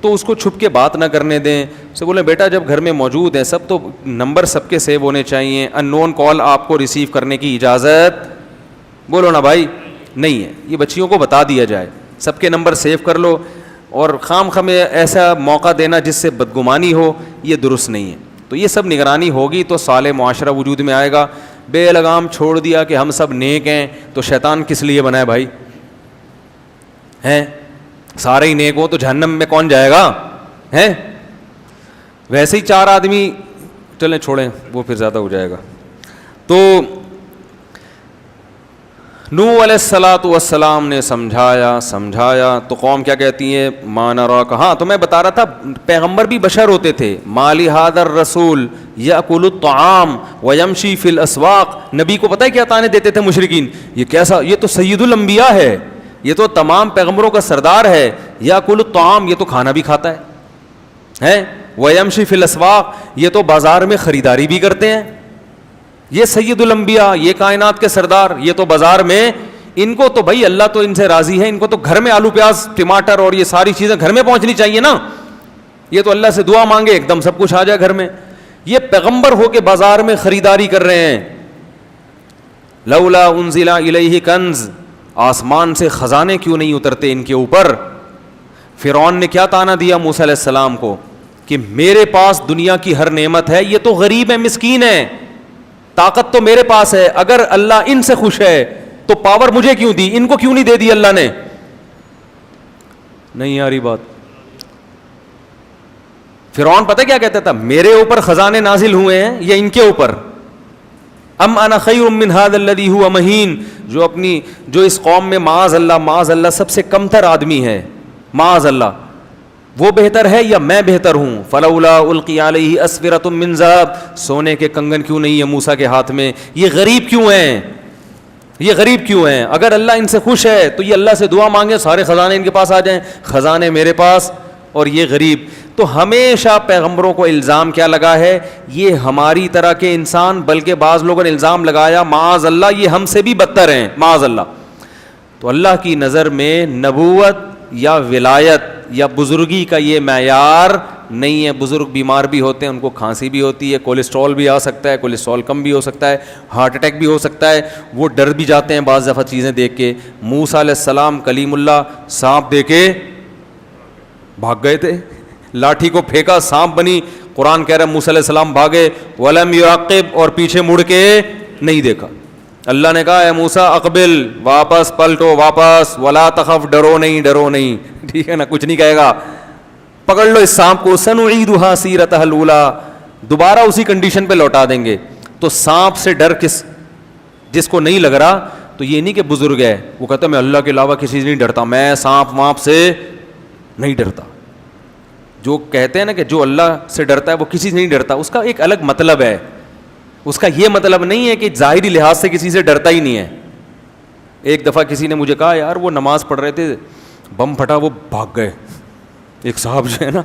تو اس کو چھپ کے بات نہ کرنے دیں. اسے بولیں بیٹا جب گھر میں موجود ہیں سب, تو نمبر سب کے سیو ہونے چاہیے, ان نون کال آپ کو ریسیو کرنے کی اجازت, بولو نا بھائی, نہیں ہے. یہ بچیوں کو بتا دیا جائے, سب کے نمبر سیو کر لو, اور خام خواہ ایسا موقع دینا جس سے بدگمانی ہو, یہ درست نہیں ہے. تو یہ سب نگرانی ہوگی تو صالح معاشرہ وجود میں آئے گا. بے لگام چھوڑ دیا کہ ہم سب نیک ہیں, تو شیطان کس لیے بنا ہے بھائی, ہیں سارے ہی نیک ہو تو جہنم میں کون جائے گا, ہیں ویسے ہی 4 آدمی, چلیں چھوڑیں وہ پھر زیادہ ہو جائے گا. تو نوح علیہ الصلاۃ والسلام نے سمجھایا تو قوم کیا کہتی ہے, ما نراک. ہاں تو میں بتا رہا تھا پیغمبر بھی بشر ہوتے تھے. ما لہذا الرسول یأکل الطعام ویمشی فی الاسواق. نبی کو پتہ ہے کیا تانے دیتے تھے مشرکین؟ یہ کیسا، یہ تو سید الانبیاء ہے، یہ تو تمام پیغمبروں کا سردار ہے. یأکل الطعام، یہ تو کھانا بھی کھاتا ہے. ویمشی فی الاسواق، یہ تو بازار میں خریداری بھی کرتے ہیں. یہ سید الانبیاء، یہ کائنات کے سردار، یہ تو بازار میں، ان کو تو بھائی اللہ تو ان سے راضی ہے، ان کو تو گھر میں آلو پیاز ٹماٹر اور یہ ساری چیزیں گھر میں پہنچنی چاہیے نا. یہ تو اللہ سے دعا مانگے ایک دم سب کچھ آ جائے گھر میں. یہ پیغمبر ہو کے بازار میں خریداری کر رہے ہیں. لولا انزل الیہ کنز، آسمان سے خزانے کیوں نہیں اترتے ان کے اوپر؟ فرعون نے کیا تانا دیا موسیٰ علیہ السلام کو کہ میرے پاس دنیا کی ہر نعمت ہے، یہ تو غریب ہے، مسکین ہے، طاقت تو میرے پاس ہے، اگر اللہ ان سے خوش ہے تو پاور مجھے کیوں دی، ان کو کیوں نہیں دے دی اللہ نے؟ نہیں آ رہی بات. فرعون پتہ کیا کہتا تھا؟ میرے اوپر خزانے نازل ہوئے ہیں یا ان کے اوپر؟ ام انا خیر من ھذا الذی ھو مہین، جو اس قوم میں معاذ اللہ سب سے کم تر آدمی ہے، معاذ اللہ، وہ بہتر ہے یا میں بہتر ہوں؟ فلولا القی علیہ اسورۃ من ذہب، سونے کے کنگن کیوں نہیں ہے موسیٰ کے ہاتھ میں؟ یہ غریب کیوں ہیں؟ یہ غریب کیوں ہیں؟ اگر اللہ ان سے خوش ہے تو یہ اللہ سے دعا مانگے سارے خزانے ان کے پاس آ جائیں، خزانے میرے پاس اور یہ غریب. تو ہمیشہ پیغمبروں کو الزام کیا لگا ہے؟ یہ ہماری طرح کے انسان، بلکہ بعض لوگوں نے الزام لگایا معاذ اللہ یہ ہم سے بھی بدتر ہیں، معاذ اللہ. تو اللہ کی نظر میں نبوت یا ولایت یا بزرگی کا یہ معیار نہیں ہے. بزرگ بیمار بھی ہوتے ہیں، ان کو کھانسی بھی ہوتی ہے، کولیسٹرول بھی آ سکتا ہے، کولیسٹرول کم بھی ہو سکتا ہے، ہارٹ اٹیک بھی ہو سکتا ہے، وہ ڈر بھی جاتے ہیں بعض دفعہ چیزیں دیکھ کے. موسیٰ علیہ السلام کلیم اللہ سانپ دے کے بھاگ گئے تھے، لاٹھی کو پھینکا سانپ بنی. قرآن کہہ رہا ہے موسیٰ علیہ السلام بھاگے، ولم یعقب، اور پیچھے مڑ کے نہیں دیکھا. اللہ نے کہا اے موسیٰ اقبل، واپس پلٹو واپس، ولا تخف، ڈرو نہیں. ٹھیک ہے نا، کچھ نہیں کہے گا، پکڑ لو اس سانپ کو، سنعیدھا سیرتھا الاولیٰ، دوبارہ اسی کنڈیشن پہ لوٹا دیں گے. تو سانپ سے ڈر جس کو نہیں لگ رہا، تو یہ نہیں کہ بزرگ ہے وہ کہتا ہے میں اللہ کے علاوہ کسی سے نہیں ڈرتا، میں سانپ وانپ سے نہیں ڈرتا. جو کہتے ہیں نا کہ جو اللہ سے ڈرتا ہے وہ کسی سے نہیں ڈرتا، اس کا ایک الگ مطلب ہے. اس کا یہ مطلب نہیں ہے کہ ظاہری لحاظ سے کسی سے ڈرتا ہی نہیں ہے. ایک دفعہ کسی نے مجھے کہا یار وہ نماز پڑھ رہے تھے، بم پھٹا، وہ بھاگ گئے. ایک صاحب جو ہے نا،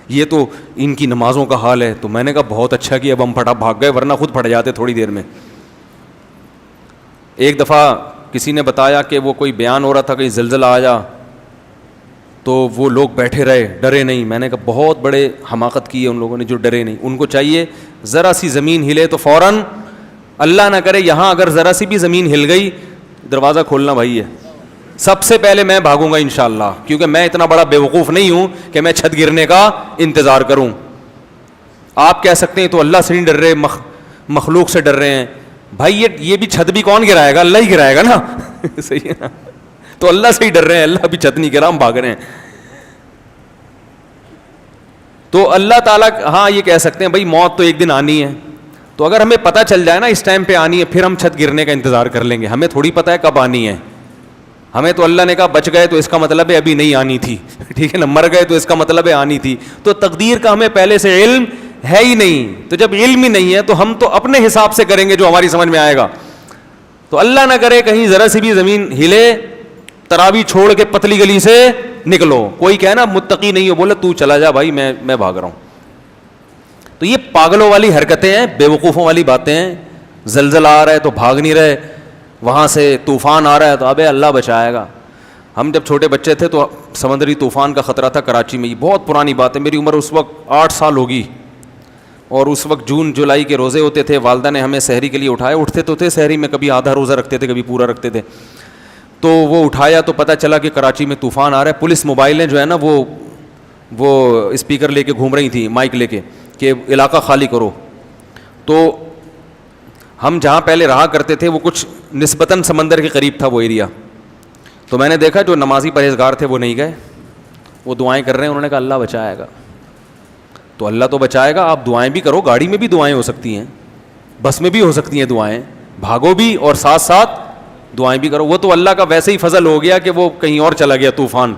یہ تو ان کی نمازوں کا حال ہے. تو میں نے کہا بہت اچھا کیا بم پھٹا، بھاگ گئے، ورنہ خود پھٹ جاتے تھوڑی دیر میں. ایک دفعہ کسی نے بتایا کہ وہ کوئی بیان ہو رہا تھا کہ زلزلہ آیا تو وہ لوگ بیٹھے رہے، ڈرے نہیں. میں نے کہا بہت بڑے حماقت کی ہے ان لوگوں نے جو ڈرے نہیں. ان کو چاہیے ذرا سی زمین ہلے تو فوراً، اللہ نہ کرے یہاں اگر ذرا سی بھی زمین ہل گئی، دروازہ کھولنا بھائی ہے، سب سے پہلے میں بھاگوں گا انشاءاللہ، کیونکہ میں اتنا بڑا بیوقوف نہیں ہوں کہ میں چھت گرنے کا انتظار کروں. آپ کہہ سکتے ہیں تو اللہ سے نہیں ڈر رہے، مخلوق سے ڈر رہے ہیں. بھائی یہ بھی چھت بھی کون گرائے گا؟ اللہ ہی گرائے گا نا. صحیح ہے نا؟ تو اللہ سے ہی ڈر رہے ہیں، اللہ بھی چھت نہیں گرا، ہم بھاگ رہے ہیں. تو اللہ تعالیٰ ہاں یہ کہہ سکتے ہیں بھائی موت تو ایک دن آنی ہے. تو اگر ہمیں پتہ چل جائے نا اس ٹائم پہ آنی ہے، پھر ہم چھت گرنے کا انتظار کر لیں گے. ہمیں تھوڑی پتہ ہے کب آنی ہے. ہمیں تو اللہ نے کہا بچ گئے تو اس کا مطلب ہے ابھی نہیں آنی تھی. ٹھیک ہے نا، مر گئے تو اس کا مطلب ہے آنی تھی. تو تقدیر کا ہمیں پہلے سے علم ہے ہی نہیں. تو جب علم ہی نہیں ہے تو ہم تو اپنے حساب سے کریں گے جو ہماری سمجھ میں آئے گا. تو اللہ نہ کرے کہیں ذرا سی بھی زمین ہلے، تراویح چھوڑ کے پتلی گلی سے نکلو. کوئی کہے نا متقی نہیں ہو، بولے تو چلا جا بھائی، میں بھاگ رہا ہوں. تو یہ پاگلوں والی حرکتیں ہیں، بیوقوفوں والی باتیں ہیں. زلزلہ آ رہا ہے تو بھاگ نہیں رہے، وہاں سے طوفان آ رہا ہے تو ابے اللہ بچائے گا. ہم جب چھوٹے بچے تھے تو سمندری طوفان کا خطرہ تھا کراچی میں. یہ بہت پرانی بات ہے، میری عمر اس وقت 8 سال ہوگی، اور اس وقت جون جولائی کے روزے ہوتے تھے. والدہ نے ہمیں سحری کے لیے اٹھایا، اٹھتے تو تھے سحری میں، کبھی آدھا روزہ رکھتے تھے کبھی پورا رکھتے تھے. تو وہ اٹھایا تو پتہ چلا کہ کراچی میں طوفان آ رہا ہے. پولیس موبائلیں جو ہے نا وہ اسپیکر لے کے گھوم رہی تھیں، مائک لے کے کہ علاقہ خالی کرو. تو ہم جہاں پہلے رہا کرتے تھے وہ کچھ نسبتاً سمندر کے قریب تھا وہ ایریا. تو میں نے دیکھا جو نمازی پرہیزگار تھے وہ نہیں گئے، وہ دعائیں کر رہے ہیں. انہوں نے کہا اللہ بچائے گا. تو اللہ تو بچائے گا، آپ دعائیں بھی کرو. گاڑی میں بھی دعائیں ہو سکتی ہیں، بس میں بھی ہو سکتی ہیں دعائیں، بھاگو بھی اور ساتھ ساتھ دعائیں بھی کرو. وہ تو اللہ کا ویسے ہی فضل ہو گیا کہ وہ کہیں اور چلا گیا طوفان،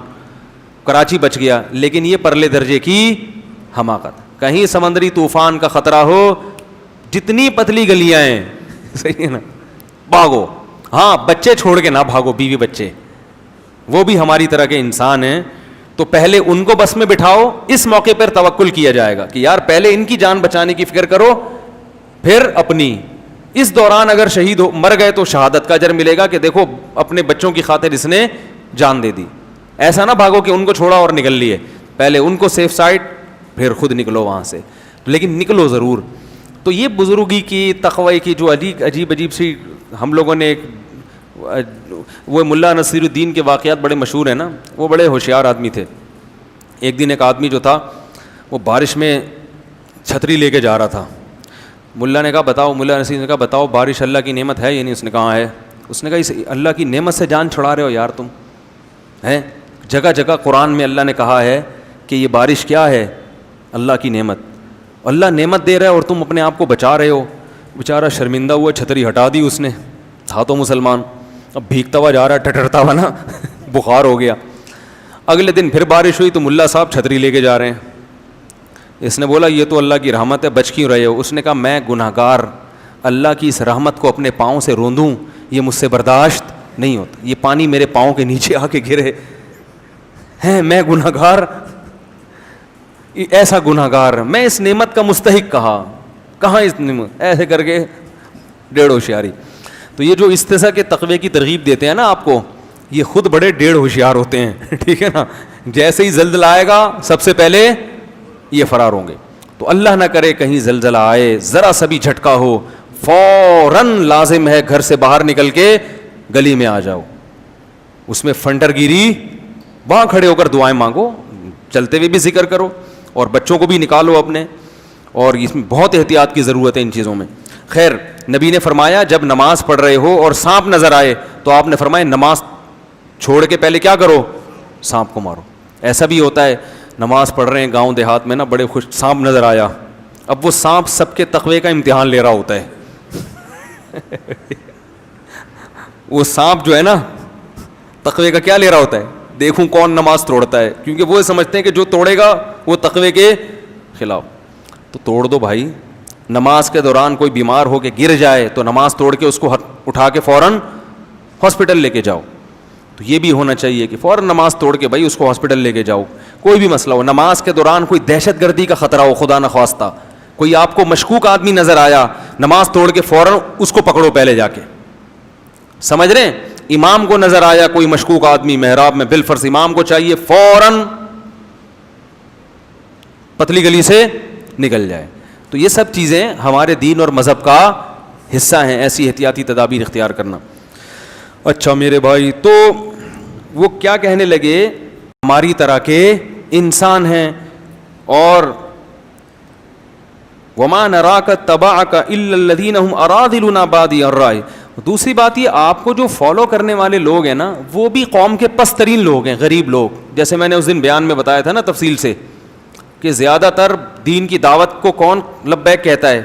کراچی بچ گیا. لیکن یہ پرلے درجے کی حماقت. کہیں سمندری طوفان کا خطرہ ہو جتنی پتلی گلیاں ہیں, صحیح ہے نا, بھاگو. ہاں بچے چھوڑ کے نہ بھاگو, بیوی بچے وہ بھی ہماری طرح کے انسان ہیں, تو پہلے ان کو بس میں بٹھاؤ. اس موقع پر توکل کیا جائے گا کہ یار پہلے ان کی جان بچانے کی فکر کرو, پھر اپنی. اس دوران اگر شہید مر گئے تو شہادت کا اجر ملے گا کہ دیکھو اپنے بچوں کی خاطر اس نے جان دے دی. ایسا نہ بھاگو کہ ان کو چھوڑا اور نکل لیے, پہلے ان کو سیف سائڈ, پھر خود نکلو وہاں سے, لیکن نکلو ضرور. تو یہ بزرگی کی, تقوی کی جو عجیب عجیب سی ہم لوگوں نے, وہ ملا نصیر الدین کے واقعات بڑے مشہور ہیں نا, وہ بڑے ہوشیار آدمی تھے. ایک دن ایک آدمی جو تھا وہ بارش میں چھتری لے کے جا رہا تھا. ملا نے کہا بتاؤ, ملا نصیر نے کہا بتاؤ بارش اللہ کی نعمت ہے یا نہیں؟ اس نے کہا ہے. اس نے کہا اس اللہ کی نعمت سے جان چھڑا رہے ہو یار تم ہیں. جگہ جگہ قرآن میں اللہ نے کہا ہے کہ یہ بارش کیا ہے, اللہ کی نعمت. اللہ نعمت دے رہا ہے اور تم اپنے آپ کو بچا رہے ہو. بیچارہ شرمندہ ہوا, چھتری ہٹا دی اس نے, تھا تو مسلمان, اب بھیگتا ہوا جا رہا ہے, ٹھٹرتا ہوا نا, بخار ہو گیا. اگلے دن پھر بارش ہوئی تو ملا صاحب چھتری لے کے جا رہے ہیں. اس نے بولا یہ تو اللہ کی رحمت ہے, بچ کیوں رہے ہو؟ اس نے کہا میں گناہ گار, اللہ کی اس رحمت کو اپنے پاؤں سے روندوں یہ مجھ سے برداشت نہیں ہوتا. یہ پانی میرے پاؤں کے نیچے آ کے گرے ہیں, میں گناہ گار, ایسا گناہ گار, میں اس نعمت کا مستحق کہاں اس نعمت, ایسے کر کے ڈیڑھ ہوشیاری. تو یہ جو استثاء کے تقوی کی ترغیب دیتے ہیں نا آپ کو, یہ خود بڑے ڈیڑھ ہوشیار ہوتے ہیں, ٹھیک ہے نا. جیسے ہی زلزلہ آئے گا سب سے پہلے یہ فرار ہوں گے. تو اللہ نہ کرے کہیں زلزلہ آئے, ذرا سا بھی جھٹکا ہو, فوراً لازم ہے گھر سے باہر نکل کے گلی میں آ جاؤ. اس میں فنڈر گیری, وہاں کھڑے ہو کر دعائیں مانگو, چلتے ہوئے بھی ذکر کرو, اور بچوں کو بھی نکالو اپنے. اور اس میں بہت احتیاط کی ضرورت ہے ان چیزوں میں. خیر, نبی نے فرمایا جب نماز پڑھ رہے ہو اور سانپ نظر آئے تو آپ نے فرمایا نماز چھوڑ کے پہلے کیا کرو, سانپ کو مارو. ایسا بھی ہوتا ہے نماز پڑھ رہے ہیں گاؤں دیہات میں نا, بڑے خوش, سانپ نظر آیا, اب وہ سانپ سب کے تقوی کا امتحان لے رہا ہوتا ہے. وہ سانپ جو ہے نا تقوی کا کیا لے رہا ہوتا ہے, دیکھوں کون نماز توڑتا ہے, کیونکہ وہ سمجھتے ہیں کہ جو توڑے گا وہ تقوی کے خلاف. تو توڑ دو بھائی. نماز کے دوران کوئی بیمار ہو کے گر جائے تو نماز توڑ کے اس کو اٹھا کے فوراً ہاسپٹل لے کے جاؤ. تو یہ بھی ہونا چاہیے کہ فوراً نماز توڑ کے بھائی اس کو ہاسپٹل لے کے جاؤ. کوئی بھی مسئلہ ہو, نماز کے دوران کوئی دہشت گردی کا خطرہ ہو, خدا نخواستہ کوئی آپ کو مشکوک آدمی نظر آیا, نماز توڑ کے فوراً اس کو پکڑو پہلے جا کے. سمجھ رہے ہیں, امام کو نظر آیا کوئی مشکوک آدمی محراب میں, بالفرض امام کو چاہیے فوراً پتلی گلی سے نکل جائے. تو یہ سب چیزیں ہمارے دین اور مذہب کا حصہ ہیں, ایسی احتیاطی تدابیر اختیار کرنا. اچھا میرے بھائی, تو وہ کیا کہنے لگے, ہماری طرح کے انسان ہیں, اور وَمَا نَرَاكَ اتَّبَعَكَ إِلَّا الَّذِينَ هُمْ أَرَاذِلُنَا بَادِيَ الرَّأْيِ. دوسری بات یہ, آپ کو جو فالو کرنے والے لوگ ہیں نا وہ بھی قوم کے پست ترین لوگ ہیں, غریب لوگ. جیسے میں نے اس دن بیان میں بتایا تھا نا تفصیل سے کہ زیادہ تر دین کی دعوت کو کون لبیک کہتا ہے,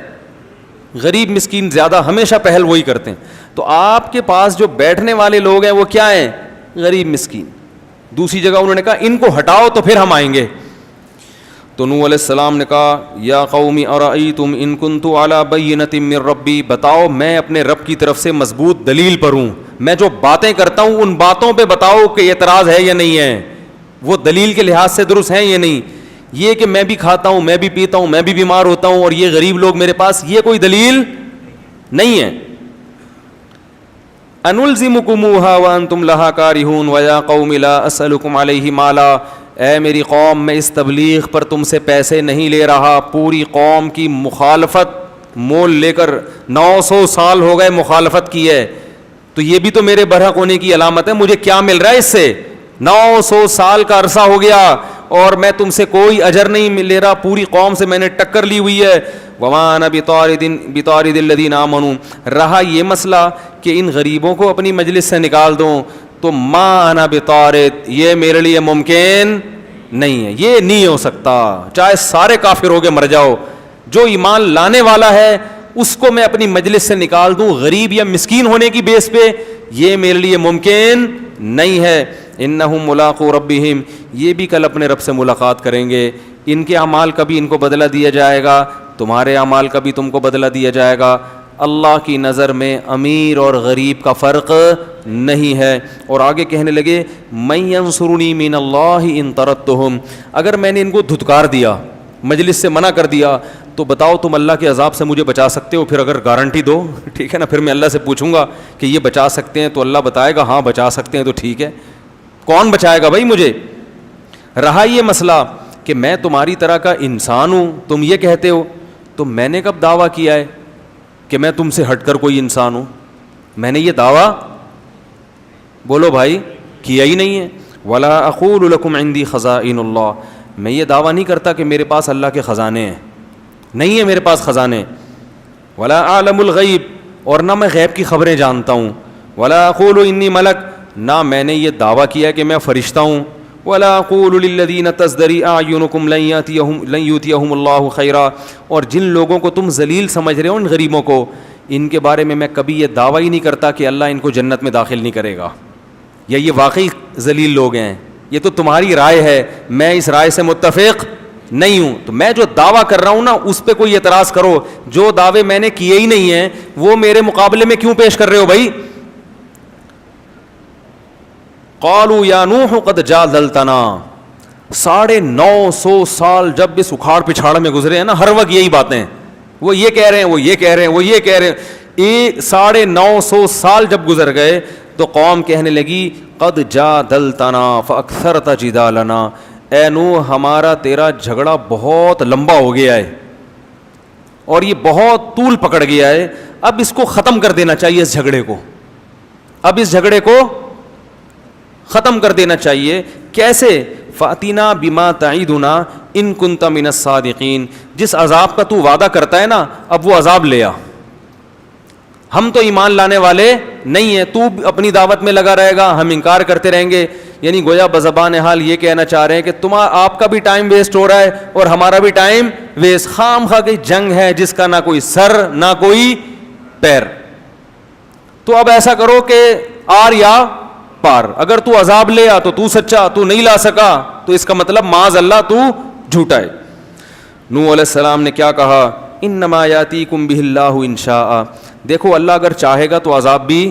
غریب مسکین زیادہ ہمیشہ پہل وہی کرتے ہیں. تو آپ کے پاس جو بیٹھنے والے لوگ ہیں وہ کیا ہیں, غریب مسکین. دوسری جگہ انہوں نے کہا ان کو ہٹاؤ تو پھر ہم آئیں گے. تو نوح علیہ السلام نے کہا یا قوم ارأیتم ان کنت علی بینۃ من ربی, بتاؤ میں اپنے رب کی طرف سے مضبوط دلیل پر ہوں, میں جو باتیں کرتا ہوں ان باتوں پہ بتاؤ کہ اعتراض ہے یا نہیں ہے, وہ دلیل کے لحاظ سے درست ہیں یا نہیں. یہ کہ میں بھی کھاتا ہوں, میں بھی پیتا ہوں, میں بھی بیمار ہوتا ہوں اور یہ غریب لوگ میرے پاس, یہ کوئی دلیل نہیں ہے. انلزمکموہا وانتم لہا کارہون ویا قوم لا اسألکم علیہ مالا, اے میری قوم میں اس تبلیغ پر تم سے پیسے نہیں لے رہا. پوری قوم کی مخالفت مول لے کر 900 سال ہو گئے مخالفت کی ہے, تو یہ بھی تو میرے برحق ہونے کی علامت ہے. مجھے کیا مل رہا ہے اس سے, 900 سال کا عرصہ ہو گیا اور میں تم سے کوئی اجر نہیں لے رہا, پوری قوم سے میں نے ٹکر لی ہوئی ہے. وما انا بطارد الذین آمنوا, رہا یہ مسئلہ کہ ان غریبوں کو اپنی مجلس سے نکال دوں, تو ما انا بطارد, یہ میرے لیے ممکن نہیں ہے, یہ نہیں ہو سکتا. چاہے سارے کافر ہو کے مر جاؤ, جو ایمان لانے والا ہے اس کو میں اپنی مجلس سے نکال دوں غریب یا مسکین ہونے کی بیس پہ, یہ میرے لیے ممکن نہیں ہے. انہم ملاقو ربہم, یہ بھی کل اپنے رب سے ملاقات کریں گے, ان کے اعمال کا بھی ان کو بدلہ دیا جائے گا. تمہارے اعمال کا بھی تم کو بدلہ دیا جائے گا. اللہ کی نظر میں امیر اور غریب کا فرق نہیں ہے. اور آگے کہنے لگے من ینصرنی من اللہ ان طردتہم, اگر میں نے ان کو دھتکار دیا, مجلس سے منع کر دیا, تو بتاؤ تم اللہ کے عذاب سے مجھے بچا سکتے ہو؟ پھر اگر گارنٹی دو, ٹھیک ہے نا, پھر میں اللہ سے پوچھوں گا کہ یہ بچا سکتے ہیں, تو اللہ بتائے گا ہاں بچا سکتے ہیں, تو ٹھیک ہے, کون بچائے گا بھائی مجھے؟ رہا یہ مسئلہ کہ میں تمہاری طرح کا انسان ہوں, تم یہ کہتے ہو, تو میں نے کب دعویٰ کیا ہے کہ میں تم سے ہٹ کر کوئی انسان ہوں؟ میں نے یہ دعویٰ, بولو بھائی, کیا ہی نہیں ہے. ولا اقول لکم عندی خزائن اللہ, میں یہ دعویٰ نہیں کرتا کہ میرے پاس اللہ کے خزانے ہیں, نہیں ہے میرے پاس خزانے. ولا اعلم الغیب, اور نہ میں غیب کی خبریں جانتا ہوں. ولا اقول انی ملک, نہ میں نے یہ دعویٰ کیا کہ میں فرشتہ ہوں. ولا اقول للذین تزدری اعینکم لن یؤتیہم اللہ خیرا, اور جن لوگوں کو تم ذلیل سمجھ رہے ہو, ان غریبوں کو, ان کے بارے میں کبھی یہ دعویٰ ہی نہیں کرتا کہ اللہ ان کو جنت میں داخل نہیں کرے گا, یا یہ واقعی ذلیل لوگ ہیں. یہ تو تمہاری رائے ہے, میں اس رائے سے متفق نہیں ہوں. تو میں جو دعویٰ کر رہا ہوں نا, اس پہ کوئی اعتراض کرو. جو دعوے میں نے کیے ہی نہیں ہیں وہ میرے مقابلے میں کیوں پیش کر رہے ہو بھائی؟ قالوا یا نوح قد جادلتنا, 950 سال جب اس اکھاڑ پچھاڑ میں گزرے ہیں نا, ہر وقت یہی باتیں, وہ یہ کہہ رہے ہیں, وہ یہ کہہ رہے ہیں, وہ یہ کہہ رہے ہیں. 950 سال جب گزر گئے تو قوم کہنے لگی قد جادلتنا فاکثرت جدالنا, اے نوح ہمارا تیرا جھگڑا بہت لمبا ہو گیا ہے اور یہ بہت طول پکڑ گیا ہے, اب اس کو ختم کر دینا چاہیے, اس جھگڑے کو, اب اس جھگڑے کو ختم کر دینا چاہیے. کیسے؟ فاتنا بما تعیدنا ان کنت من الصادقین, جس عذاب کا تو وعدہ کرتا ہے نا, اب وہ عذاب لے آ. ہم تو ایمان لانے والے نہیں ہیں, تو اپنی دعوت میں لگا رہے گا, ہم انکار کرتے رہیں گے. یعنی گویا بزبان حال یہ کہنا چاہ رہے ہیں کہ آپ کا بھی ٹائم ویسٹ ہو رہا ہے اور ہمارا بھی ٹائم ویسٹ. خام خواہ کی جنگ ہے جس کا نہ کوئی سر نہ کوئی پیر. تو اب ایسا کرو کہ آر یا پار, اگر تو عذاب لے آ تو تو سچا, تو نہیں لا سکا تو اس کا مطلب معاذ اللہ تو جھوٹا ہے. نوح علیہ السلام نے کیا کہا؟ انما یاتیکم بہ اللہ ان شاء, دیکھو اللہ اگر چاہے گا تو عذاب بھی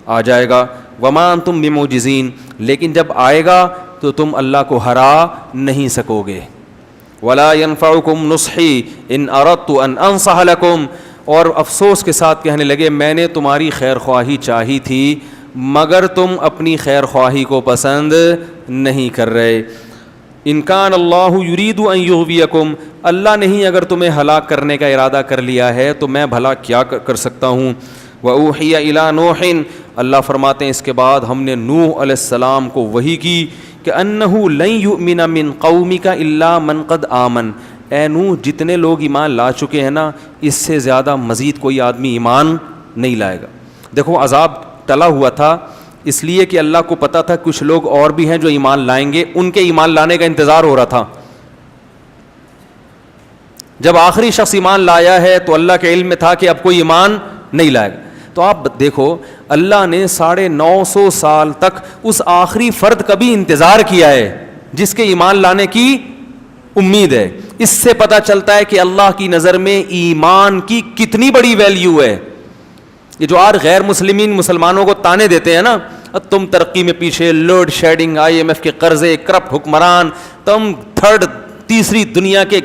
آ جائے گا. وما انتم بمعجزین, لیکن جب آئے گا تو تم اللہ کو ہرا نہیں سکو گے. ولا ينفعکم نصحی ان اردت ان انصح لکم, اور افسوس کے ساتھ کہنے لگے میں نے تمہاری خیر خواہی چاہی تھی مگر تم اپنی خیر خواہی کو پسند نہیں کر رہے. ان کان اللہ یرید ان یغویکم, اللہ نہیں اگر تمہیں ہلاک کرنے کا ارادہ کر لیا ہے تو میں بھلا کیا کر سکتا ہوں. وأوحی الی نوح, اللہ فرماتے ہیں اس کے بعد ہم نے نوح علیہ السلام کو وحی کی کہ انہ لن یؤمن من قومک الا من قد آمن, اے نوح جتنے لوگ ایمان لا چکے ہیں نا, اس سے زیادہ مزید کوئی آدمی ایمان نہیں لائے گا. دیکھو عذاب ٹلا ہوا تھا اس لیے کہ اللہ کو پتا تھا کچھ لوگ اور بھی ہیں جو ایمان لائیں گے, ان کے ایمان لانے کا انتظار ہو رہا تھا. جب آخری شخص ایمان لایا ہے تو اللہ کے علم میں تھا کہ اب کوئی ایمان نہیں لائے گا. تو آپ دیکھو اللہ نے 950 سال تک اس آخری فرد کا بھی انتظار کیا ہے جس کے ایمان لانے کی امید ہے. اس سے پتہ چلتا ہے کہ اللہ کی نظر میں ایمان کی کتنی بڑی ویلیو ہے. یہ جو آج غیر مسلمانوں کو تانے دیتے ہیں نا, تم ترقی میں پیچھے, لوڈ شیڈنگ, IMF کے قرضے, کرپٹ حکمران, تم تھرڈ تیسری دنیا کے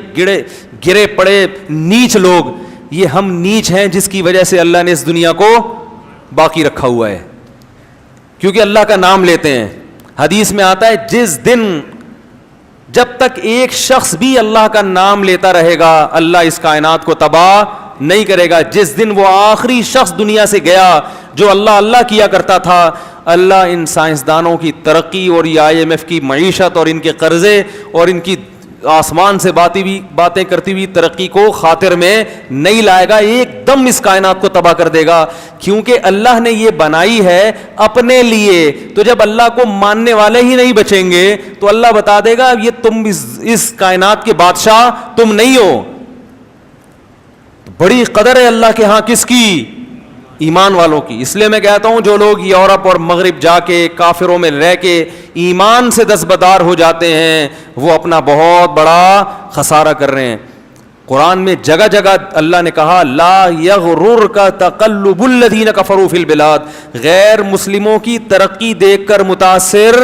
گرے پڑے نیچ لوگ, یہ ہم نیچ ہیں جس کی وجہ سے اللہ نے اس دنیا کو باقی رکھا ہوا ہے, کیونکہ اللہ کا نام لیتے ہیں. حدیث میں آتا ہے جس دن جب تک ایک شخص بھی اللہ کا نام لیتا رہے گا اللہ اس کائنات کو تباہ نہیں کرے گا. جس دن وہ آخری شخص دنیا سے گیا جو اللہ اللہ کیا کرتا تھا, اللہ ان سائنسدانوں کی ترقی اور یہ IMF کی معیشت اور ان کے قرضے اور ان کی آسمان سے باتیں کرتی ہوئی ترقی کو خاطر میں نہیں لائے گا, ایک دم اس کائنات کو تباہ کر دے گا. کیونکہ اللہ نے یہ بنائی ہے اپنے لیے, تو جب اللہ کو ماننے والے ہی نہیں بچیں گے تو اللہ بتا دے گا یہ تم اس کائنات کے بادشاہ تم نہیں ہو. بڑی قدر ہے اللہ کے ہاں کس کی؟ ایمان والوں کی. اس لیے میں کہتا ہوں جو لوگ یورپ اور مغرب جا کے کافروں میں رہ کے ایمان سے دستبردار ہو جاتے ہیں وہ اپنا بہت بڑا خسارہ کر رہے ہیں. قرآن میں جگہ جگہ اللہ نے کہا لا یغررک تقلب الذین کفروا فی البلاد، غیر مسلموں کی ترقی دیکھ کر متاثر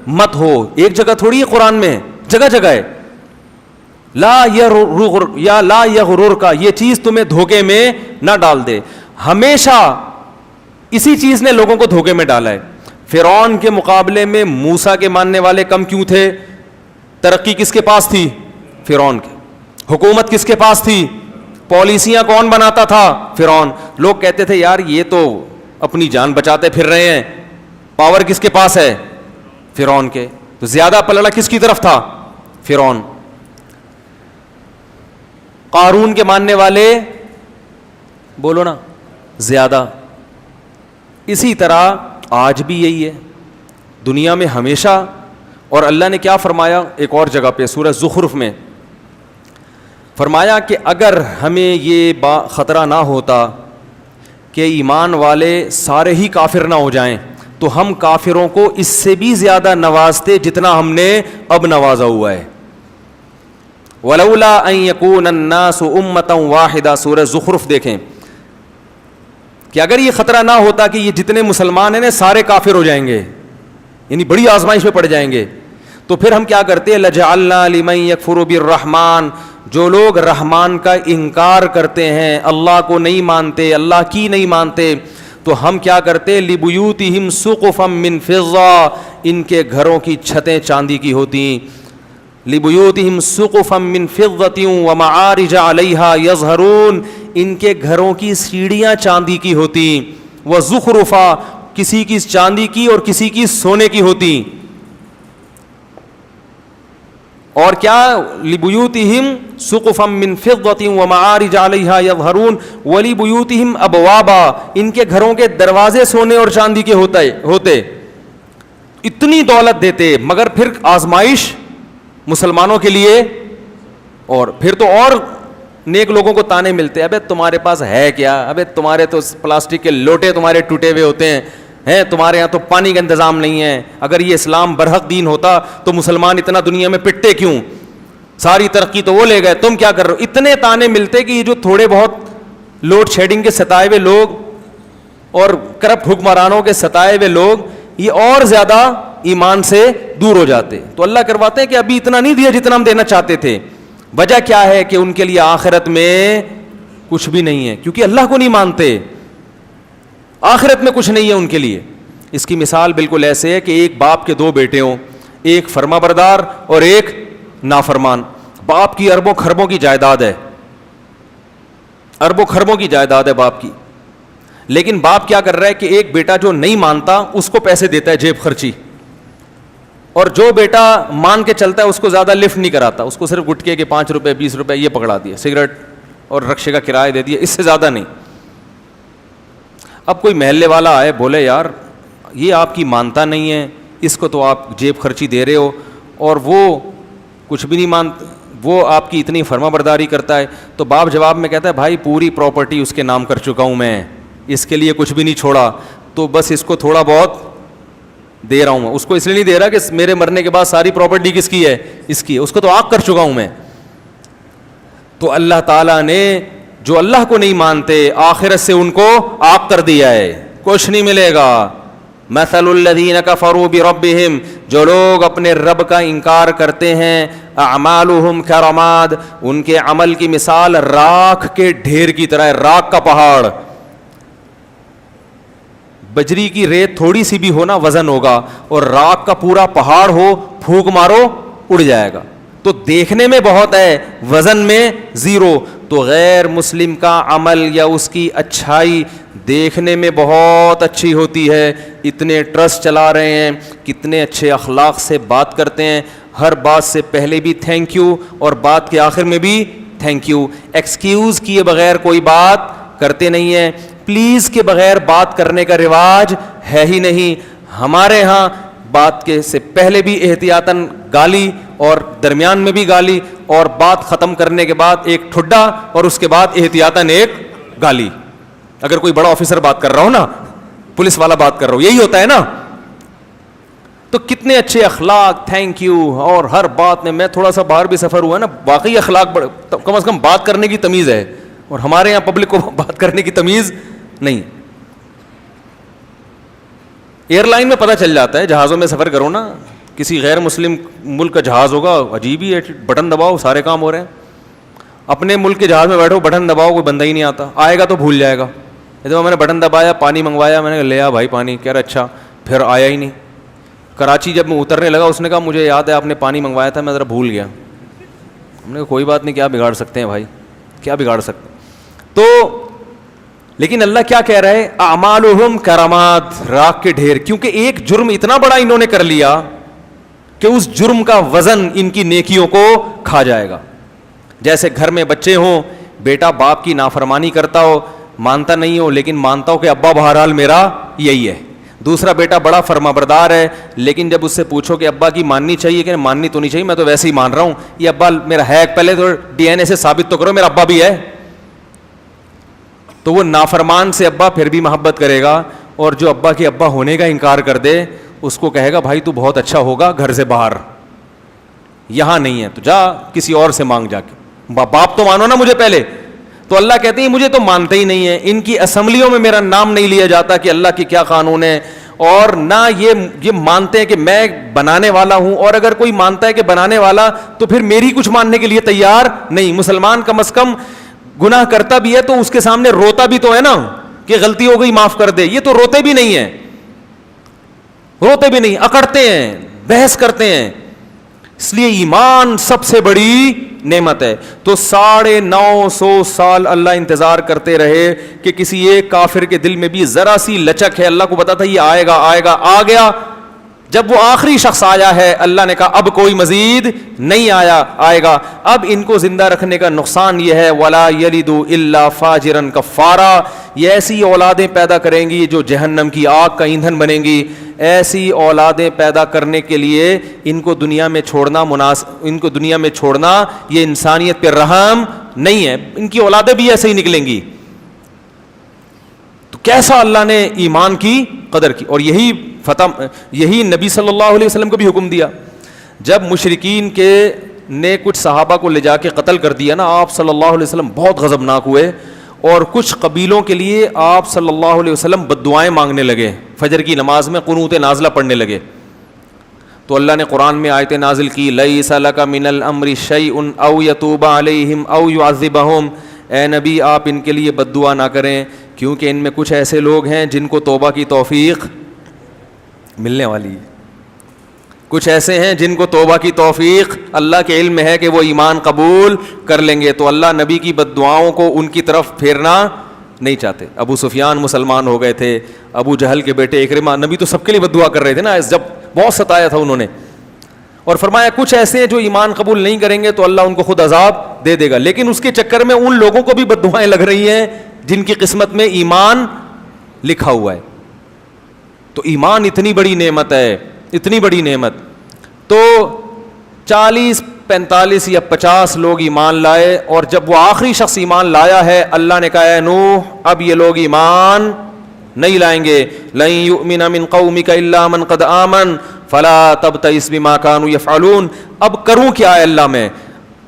مت ہو. ایک جگہ تھوڑی ہے قرآن میں، جگہ جگہ ہے لا یغررک، یہ چیز تمہیں دھوکے میں نہ ڈال دے. ہمیشہ اسی چیز نے لوگوں کو دھوکے میں ڈالا ہے. فرعون کے مقابلے میں موسیٰ کے ماننے والے کم کیوں تھے؟ ترقی کس کے پاس تھی؟ فرعون کے. حکومت کس کے پاس تھی؟ پالیسیاں کون بناتا تھا؟ فرعون. لوگ کہتے تھے یار یہ تو اپنی جان بچاتے پھر رہے ہیں. پاور کس کے پاس ہے؟ فرعون کے. تو زیادہ پلڑا کس کی طرف تھا؟ فرعون. قارون کے ماننے والے بولو نا زیادہ. اسی طرح آج بھی یہی ہے دنیا میں ہمیشہ. اور اللہ نے کیا فرمایا ایک اور جگہ پہ سورہ زخرف میں؟ فرمایا کہ اگر ہمیں یہ خطرہ نہ ہوتا کہ ایمان والے سارے ہی کافر نہ ہو جائیں تو ہم کافروں کو اس سے بھی زیادہ نوازتے جتنا ہم نے اب نوازا ہوا ہے. وَلَوْلَا أَن يَكُونَ النَّاسُ أُمَّةً وَاحِدَةً سورہ زخرف دیکھیں کہ اگر یہ خطرہ نہ ہوتا کہ یہ جتنے مسلمان ہیں نا سارے کافر ہو جائیں گے، یعنی بڑی آزمائش میں پڑ جائیں گے، تو پھر ہم کیا کرتے؟ لَجَعَلْنَا لِمَن يَكْفُرُ بِالرَّحْمَٰنِ، جو لوگ رحمان کا انکار کرتے ہیں، اللہ کو نہیں مانتے، اللہ کی نہیں مانتے، تو ہم کیا کرتے؟ لِبُيُوتِهِمْ سُقُفًا مِّن فِضَّةٍ، ان کے گھروں کی چھتیں چاندی کی ہوتی. لِبُيُوتِهِمْ سُقُفًا مِّن فِضَّةٍ وَمَعَارِجَ عَلَيْهَا يَظْهَرُونَ، ان کے گھروں کی سیڑھیاں چاندی کی ہوتی. وَزُخْرُفًا، کسی کی چاندی کی اور کسی کی سونے کی ہوتی. اور کیا؟ لِبُيُوتِهِمْ سُقُفًا مِّن فِضَّةٍ وَمَعَارِجَ عَلَيْهَا يَظْهَرُونَ وَلِبُيُوتِهِمْ أَبْوَابًا، ان کے گھروں کے دروازے سونے اور چاندی کے ہوتے. اتنی دولت دیتے مگر پھر آزمائش مسلمانوں کے لیے. اور پھر تو اور نیک لوگوں کو تانے ملتے، ابے تمہارے پاس ہے کیا؟ ابے تمہارے تو پلاسٹک کے لوٹے تمہارے ٹوٹے ہوئے ہوتے ہیں، تمہارے یہاں تو پانی کا انتظام نہیں ہے. اگر یہ اسلام برحق دین ہوتا تو مسلمان اتنا دنیا میں پٹتے کیوں؟ ساری ترقی تو وہ لے گئے، تم کیا کر رہے ہو؟ اتنے تانے ملتے کہ یہ جو تھوڑے بہت لوڈ شیڈنگ کے ستائے ہوئے لوگ اور کرپٹ حکمرانوں کے ستائے ہوئے لوگ یہ اور زیادہ ایمان سے دور ہو جاتے. تو اللہ کرواتے ہیں کہ ابھی اتنا نہیں دیا جتنا ہم دینا چاہتے تھے. وجہ کیا ہے؟ کہ ان کے لیے آخرت میں کچھ بھی نہیں ہے، کیونکہ اللہ کو نہیں مانتے. آخرت میں کچھ نہیں ہے ان کے لیے. اس کی مثال بالکل ایسے ہے کہ ایک باپ کے دو بیٹے ہوں، ایک فرما بردار اور ایک نافرمان. باپ کی اربوں خربوں کی جائیداد ہے، اربوں خربوں کی جائیداد ہے باپ کی، لیکن باپ کیا کر رہا ہے کہ ایک بیٹا جو نہیں مانتا اس کو پیسے دیتا ہے جیب خرچی، اور جو بیٹا مان کے چلتا ہے اس کو زیادہ لفٹ نہیں کراتا، اس کو صرف گٹکے کے 5 روپے 20 روپے یہ پکڑا دیا، سگریٹ اور رکشے کا کرایہ دے دیا، اس سے زیادہ نہیں. اب کوئی محلے والا آئے بولے یار یہ آپ کی مانتا نہیں ہے، اس کو تو آپ جیب خرچی دے رہے ہو اور وہ کچھ بھی نہیں مانتا، وہ آپ کی اتنی فرما برداری کرتا ہے. تو باپ جواب میں کہتا ہے بھائی پوری پراپرٹی اس کے نام کر چکا ہوں میں، اس کے لیے کچھ بھی نہیں چھوڑا، تو بس اس کو تھوڑا بہت دے رہا ہوں میں. اس کو اس لیے نہیں دے رہا کہ میرے مرنے کے بعد ساری پراپرٹی کس کی ہے؟ اس کی ہے، اس کو تو آگ کر چکا ہوں میں. تو اللہ تعالیٰ نے جو اللہ کو نہیں مانتے آخرت سے ان کو آگ کر دیا ہے، کچھ نہیں ملے گا. مثل الذین کفروا بربہم، جو لوگ اپنے رب کا انکار کرتے ہیں، اعمالہم کرماد، ان کے عمل کی مثال راکھ کے ڈھیر کی طرح ہے، راکھ کا پہاڑ. بجری کی ریت تھوڑی سی بھی ہو نا وزن ہوگا، اور راکھ کا پورا پہاڑ ہو پھونک مارو اڑ جائے گا. تو دیکھنے میں بہت ہے، وزن میں زیرو. تو غیر مسلم کا عمل یا اس کی اچھائی دیکھنے میں بہت اچھی ہوتی ہے، اتنے ٹرسٹ چلا رہے ہیں، کتنے اچھے اخلاق سے بات کرتے ہیں، ہر بات سے پہلے بھی تھینک یو اور بات کے آخر میں بھی تھینک یو، ایکسکیوز کیے بغیر کوئی بات کرتے نہیں ہیں، پلیز کے بغیر بات کرنے کا رواج ہے ہی نہیں. ہمارے ہاں بات کے سے پہلے بھی احتیاطاً گالی اور درمیان میں بھی گالی اور بات ختم کرنے کے بعد ایک ٹھڈا اور اس کے بعد احتیاطاً ایک گالی. اگر کوئی بڑا آفیسر بات کر رہا ہو نا، پولیس والا بات کر رہا ہو، یہی ہوتا ہے نا. تو کتنے اچھے اخلاق, تھینک یو, اور ہر بات میں تھوڑا سا باہر بھی سفر ہوا نا, واقعی اخلاق کم از کم بات کرنے کی تمیز ہے, اور ہمارے یہاں پبلک کو بات کرنے کی تمیز نہیں. ایئر لائن میں پتہ چل جاتا ہے, جہازوں میں سفر کرو نا, کسی غیر مسلم ملک کا جہاز ہوگا, عجیب ہی ہے, بٹن دباؤ سارے کام ہو رہے ہیں. اپنے ملک کے جہاز میں بیٹھو, بٹن دباؤ, کوئی بندہ ہی نہیں آتا, آئے گا تو بھول جائے گا. میں نے بٹن دبایا, پانی منگوایا, میں نے لیا بھائی پانی, کہہ رہا اچھا, پھر آیا ہی نہیں. کراچی جب میں اترنے لگا, اس نے کہا مجھے یاد ہے آپ نے پانی منگوایا تھا, میں ذرا بھول گیا. ہم نے کہا کوئی بات نہیں, کیا بگاڑ سکتے ہیں بھائی, کیا بگاڑ سکتے. تو لیکن اللہ کیا کہہ رہا ہے, اعمالہم کرامات, راکھ کے ڈھیر, کیونکہ ایک جرم اتنا بڑا انہوں نے کر لیا کہ اس جرم کا وزن ان کی نیکیوں کو کھا جائے گا. جیسے گھر میں بچے ہوں, بیٹا باپ کی نافرمانی کرتا ہو, مانتا نہیں ہو, لیکن مانتا ہو کہ ابا بہرحال میرا یہی ہے. دوسرا بیٹا بڑا فرما بردار ہے, لیکن جب اس سے پوچھو کہ ابا کی ماننی چاہیے کہ ماننی تو نہیں چاہیے, میں تو ویسے ہی مان رہا ہوں, یہ ابا میرا ہے, پہلے تو ڈی این اے سے ثابت تو کرو میرا ابا بھی ہے. تو وہ نافرمان سے ابا پھر بھی محبت کرے گا, اور جو ابا کے ابا ہونے کا انکار کر دے اس کو کہے گا بھائی تو بہت اچھا ہوگا گھر سے باہر, یہاں نہیں ہے تو جا کسی اور سے مانگ جا کے, باپ تو مانو نا مجھے پہلے. تو اللہ کہتے ہیں مجھے تو مانتے ہی نہیں ہیں, ان کی اسمبلیوں میں میرا نام نہیں لیا جاتا کہ اللہ کی کیا قانون ہے, اور نہ یہ مانتے ہیں کہ میں بنانے والا ہوں, اور اگر کوئی مانتا ہے کہ بنانے والا تو پھر میری کچھ ماننے کے لیے تیار نہیں. مسلمان کم از کم گناہ کرتا بھی ہے تو اس کے سامنے روتا بھی تو ہے نا کہ غلطی ہو گئی معاف کر دے, یہ تو روتے بھی نہیں ہیں, روتے بھی نہیں, اکڑتے ہیں, بحث کرتے ہیں. اس لیے ایمان سب سے بڑی نعمت ہے. تو 950 سال اللہ انتظار کرتے رہے کہ کسی ایک کافر کے دل میں بھی ذرا سی لچک ہے, اللہ کو پتا تھا یہ آئے گا آئے گا, آ گیا. جب وہ آخری شخص آیا ہے, اللہ نے کہا اب کوئی مزید نہیں آئے گا. اب ان کو زندہ رکھنے کا نقصان یہ ہے, وَلَا يَلِدُ إِلَّا فَاجِرًا كَفَّارًا, یہ ایسی اولادیں پیدا کریں گی جو جہنم کی آگ کا ایندھن بنیں گی. ایسی اولادیں پیدا کرنے کے لیے ان کو دنیا میں چھوڑنا یہ انسانیت پہ رحم نہیں ہے. ان کی اولادیں بھی ایسے ہی نکلیں گی. تو کیسا اللہ نے ایمان کی قدر کی, اور یہی نبی صلی اللہ علیہ وسلم کو بھی حکم دیا. جب مشرکین نے کچھ صحابہ کو لے جا کے قتل کر دیا نا, آپ صلی اللہ علیہ وسلم بہت غضبناک ہوئے, اور کچھ قبیلوں کے لیے آپ صلی اللہ علیہ وسلم بددعائیں مانگنے لگے, فجر کی نماز میں قنوت نازلہ پڑھنے لگے. تو اللہ نے قرآن میں آیتیں نازل کی, لیس لک من الامر شیء او یتوب علیہم او یعذبہم, اے نبی آپ ان کے لیے بد دعا نہ کریں, کیونکہ ان میں کچھ ایسے لوگ ہیں جن کو توبہ کی توفیق ملنے والی ہے. کچھ ایسے ہیں جن کو توبہ کی توفیق اللہ کے علم میں ہے کہ وہ ایمان قبول کر لیں گے. تو اللہ نبی کی بد دعاؤں کو ان کی طرف پھیرنا نہیں چاہتے. ابو سفیان مسلمان ہو گئے تھے, ابو جہل کے بیٹے اکرمہ, نبی تو سب کے لیے بد دعا کر رہے تھے نا, جب بہت ستایا تھا انہوں نے, اور فرمایا کچھ ایسے ہیں جو ایمان قبول نہیں کریں گے تو اللہ ان کو خود عذاب دے دے گا. لیکن اس کے چکر میں ان لوگوں کو بھی بد دعائیں لگ رہی ہیں جن کی قسمت میں ایمان لکھا ہوا ہے. تو ایمان اتنی بڑی نعمت ہے, اتنی بڑی نعمت. تو 40 45 یا 50 لوگ ایمان لائے, اور جب وہ آخری شخص ایمان لایا ہے, اللہ نے کہا اے نوح اب یہ لوگ ایمان نہیں لائیں گے. لن یؤمن من قومک الا من قد آمن فلا تبتئس بما كانوا يفعلون. اب کروں کیا ہے اللہ میں؟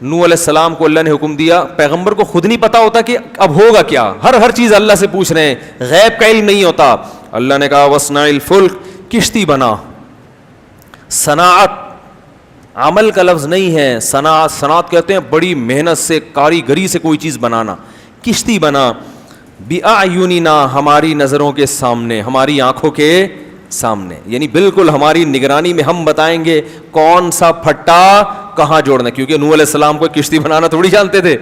نوح علیہ السلام کو اللہ نے حکم دیا, پیغمبر کو خود نہیں پتا ہوتا کہ اب ہوگا کیا, ہر چیز اللہ سے پوچھ رہے ہیں, غیب کا علم نہیں ہوتا. اللہ نے کہا وصنع الفلک, کشتی بنا. صناعت عمل کا لفظ نہیں ہے, صنعت کہتے ہیں بڑی محنت سے, کاریگری سے کوئی چیز بنانا. کشتی بنا بِأَعْيُنِنَا, ہماری نظروں کے سامنے, ہماری آنکھوں کے سامنے, یعنی بالکل ہماری نگرانی میں ہم بتائیں گے کون سا پھٹا کہاں جوڑنا, کیونکہ نوح علیہ السلام کو کشتی بنانا تھوڑی جانتے تھے.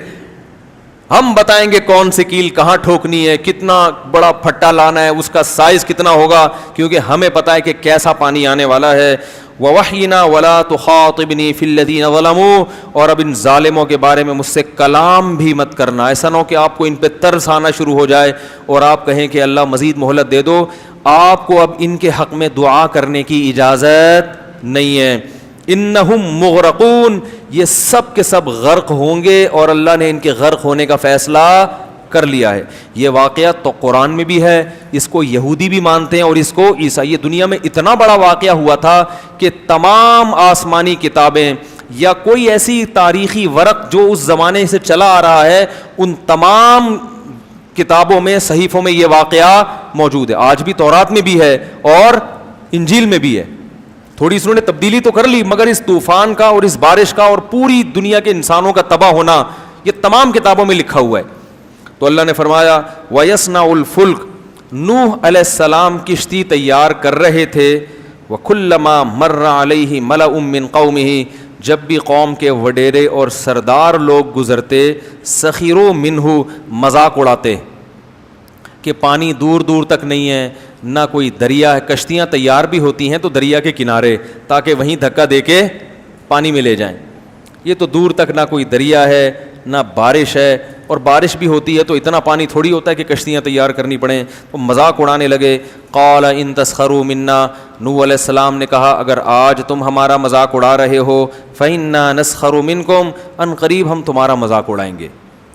ہم بتائیں گے کون سی کیل کہاں ٹھوکنی ہے, کتنا بڑا پھٹا لانا ہے, اس کا سائز کتنا ہوگا, کیونکہ ہمیں پتہ ہے کہ کیسا پانی آنے والا ہے. وَوَحْيِنَا وَلَا تُخَاطِبْنِي فِي الَّذِينَ ظَلَمُوا, اور اب ان ظالموں کے بارے میں مجھ سے کلام بھی مت کرنا. ایسا نہ ہو کہ آپ کو ان پہ ترس آنا شروع ہو جائے اور آپ کہیں کہ اللہ مزید مہلت دے دو. آپ کو اب ان کے حق میں دعا کرنے کی اجازت نہیں ہے. انہم مغرقون, یہ سب کے سب غرق ہوں گے, اور اللہ نے ان کے غرق ہونے کا فیصلہ کر لیا ہے. یہ واقعہ تو قرآن میں بھی ہے, اس کو یہودی بھی مانتے ہیں اور اس کو عیسائی. یہ دنیا میں اتنا بڑا واقعہ ہوا تھا کہ تمام آسمانی کتابیں یا کوئی ایسی تاریخی ورق جو اس زمانے سے چلا آ رہا ہے, ان تمام کتابوں میں, صحیفوں میں یہ واقعہ موجود ہے. آج بھی تورات میں بھی ہے اور انجیل میں بھی ہے. تھوڑی سی انہوں نے تبدیلی تو کر لی, مگر اس طوفان کا اور اس بارش کا اور پوری دنیا کے انسانوں کا تباہ ہونا یہ تمام کتابوں میں لکھا ہوا ہے. تو اللہ نے فرمایا وَيَصْنَعُ الْفُلْكَ, نوح علیہ السلام کشتی تیار کر رہے تھے. وَكُلَّمَا مَرَّ عَلَيْهِ مَلَأٌ مِّن قَوْمِهِ, جب بھی قوم کے وڈیرے اور سردار لوگ گزرتے, سخروا منہ, مذاق اڑاتے کہ پانی دور دور تک نہیں ہے, نہ کوئی دریا ہے. کشتیاں تیار بھی ہوتی ہیں تو دریا کے کنارے, تاکہ وہیں دھکا دے کے پانی میں لے جائیں. یہ تو دور تک نہ کوئی دریا ہے نہ بارش ہے, اور بارش بھی ہوتی ہے تو اتنا پانی تھوڑی ہوتا ہے کہ کشتیاں تیار کرنی پڑیں. تو مذاق اڑانے لگے. قال ان تسخروا منا, نوح علیہ السلام نے کہا اگر آج تم ہمارا مذاق اڑا رہے ہو, فإنا نسخر منکم, ان قریب ہم تمہارا مذاق اڑائیں گے.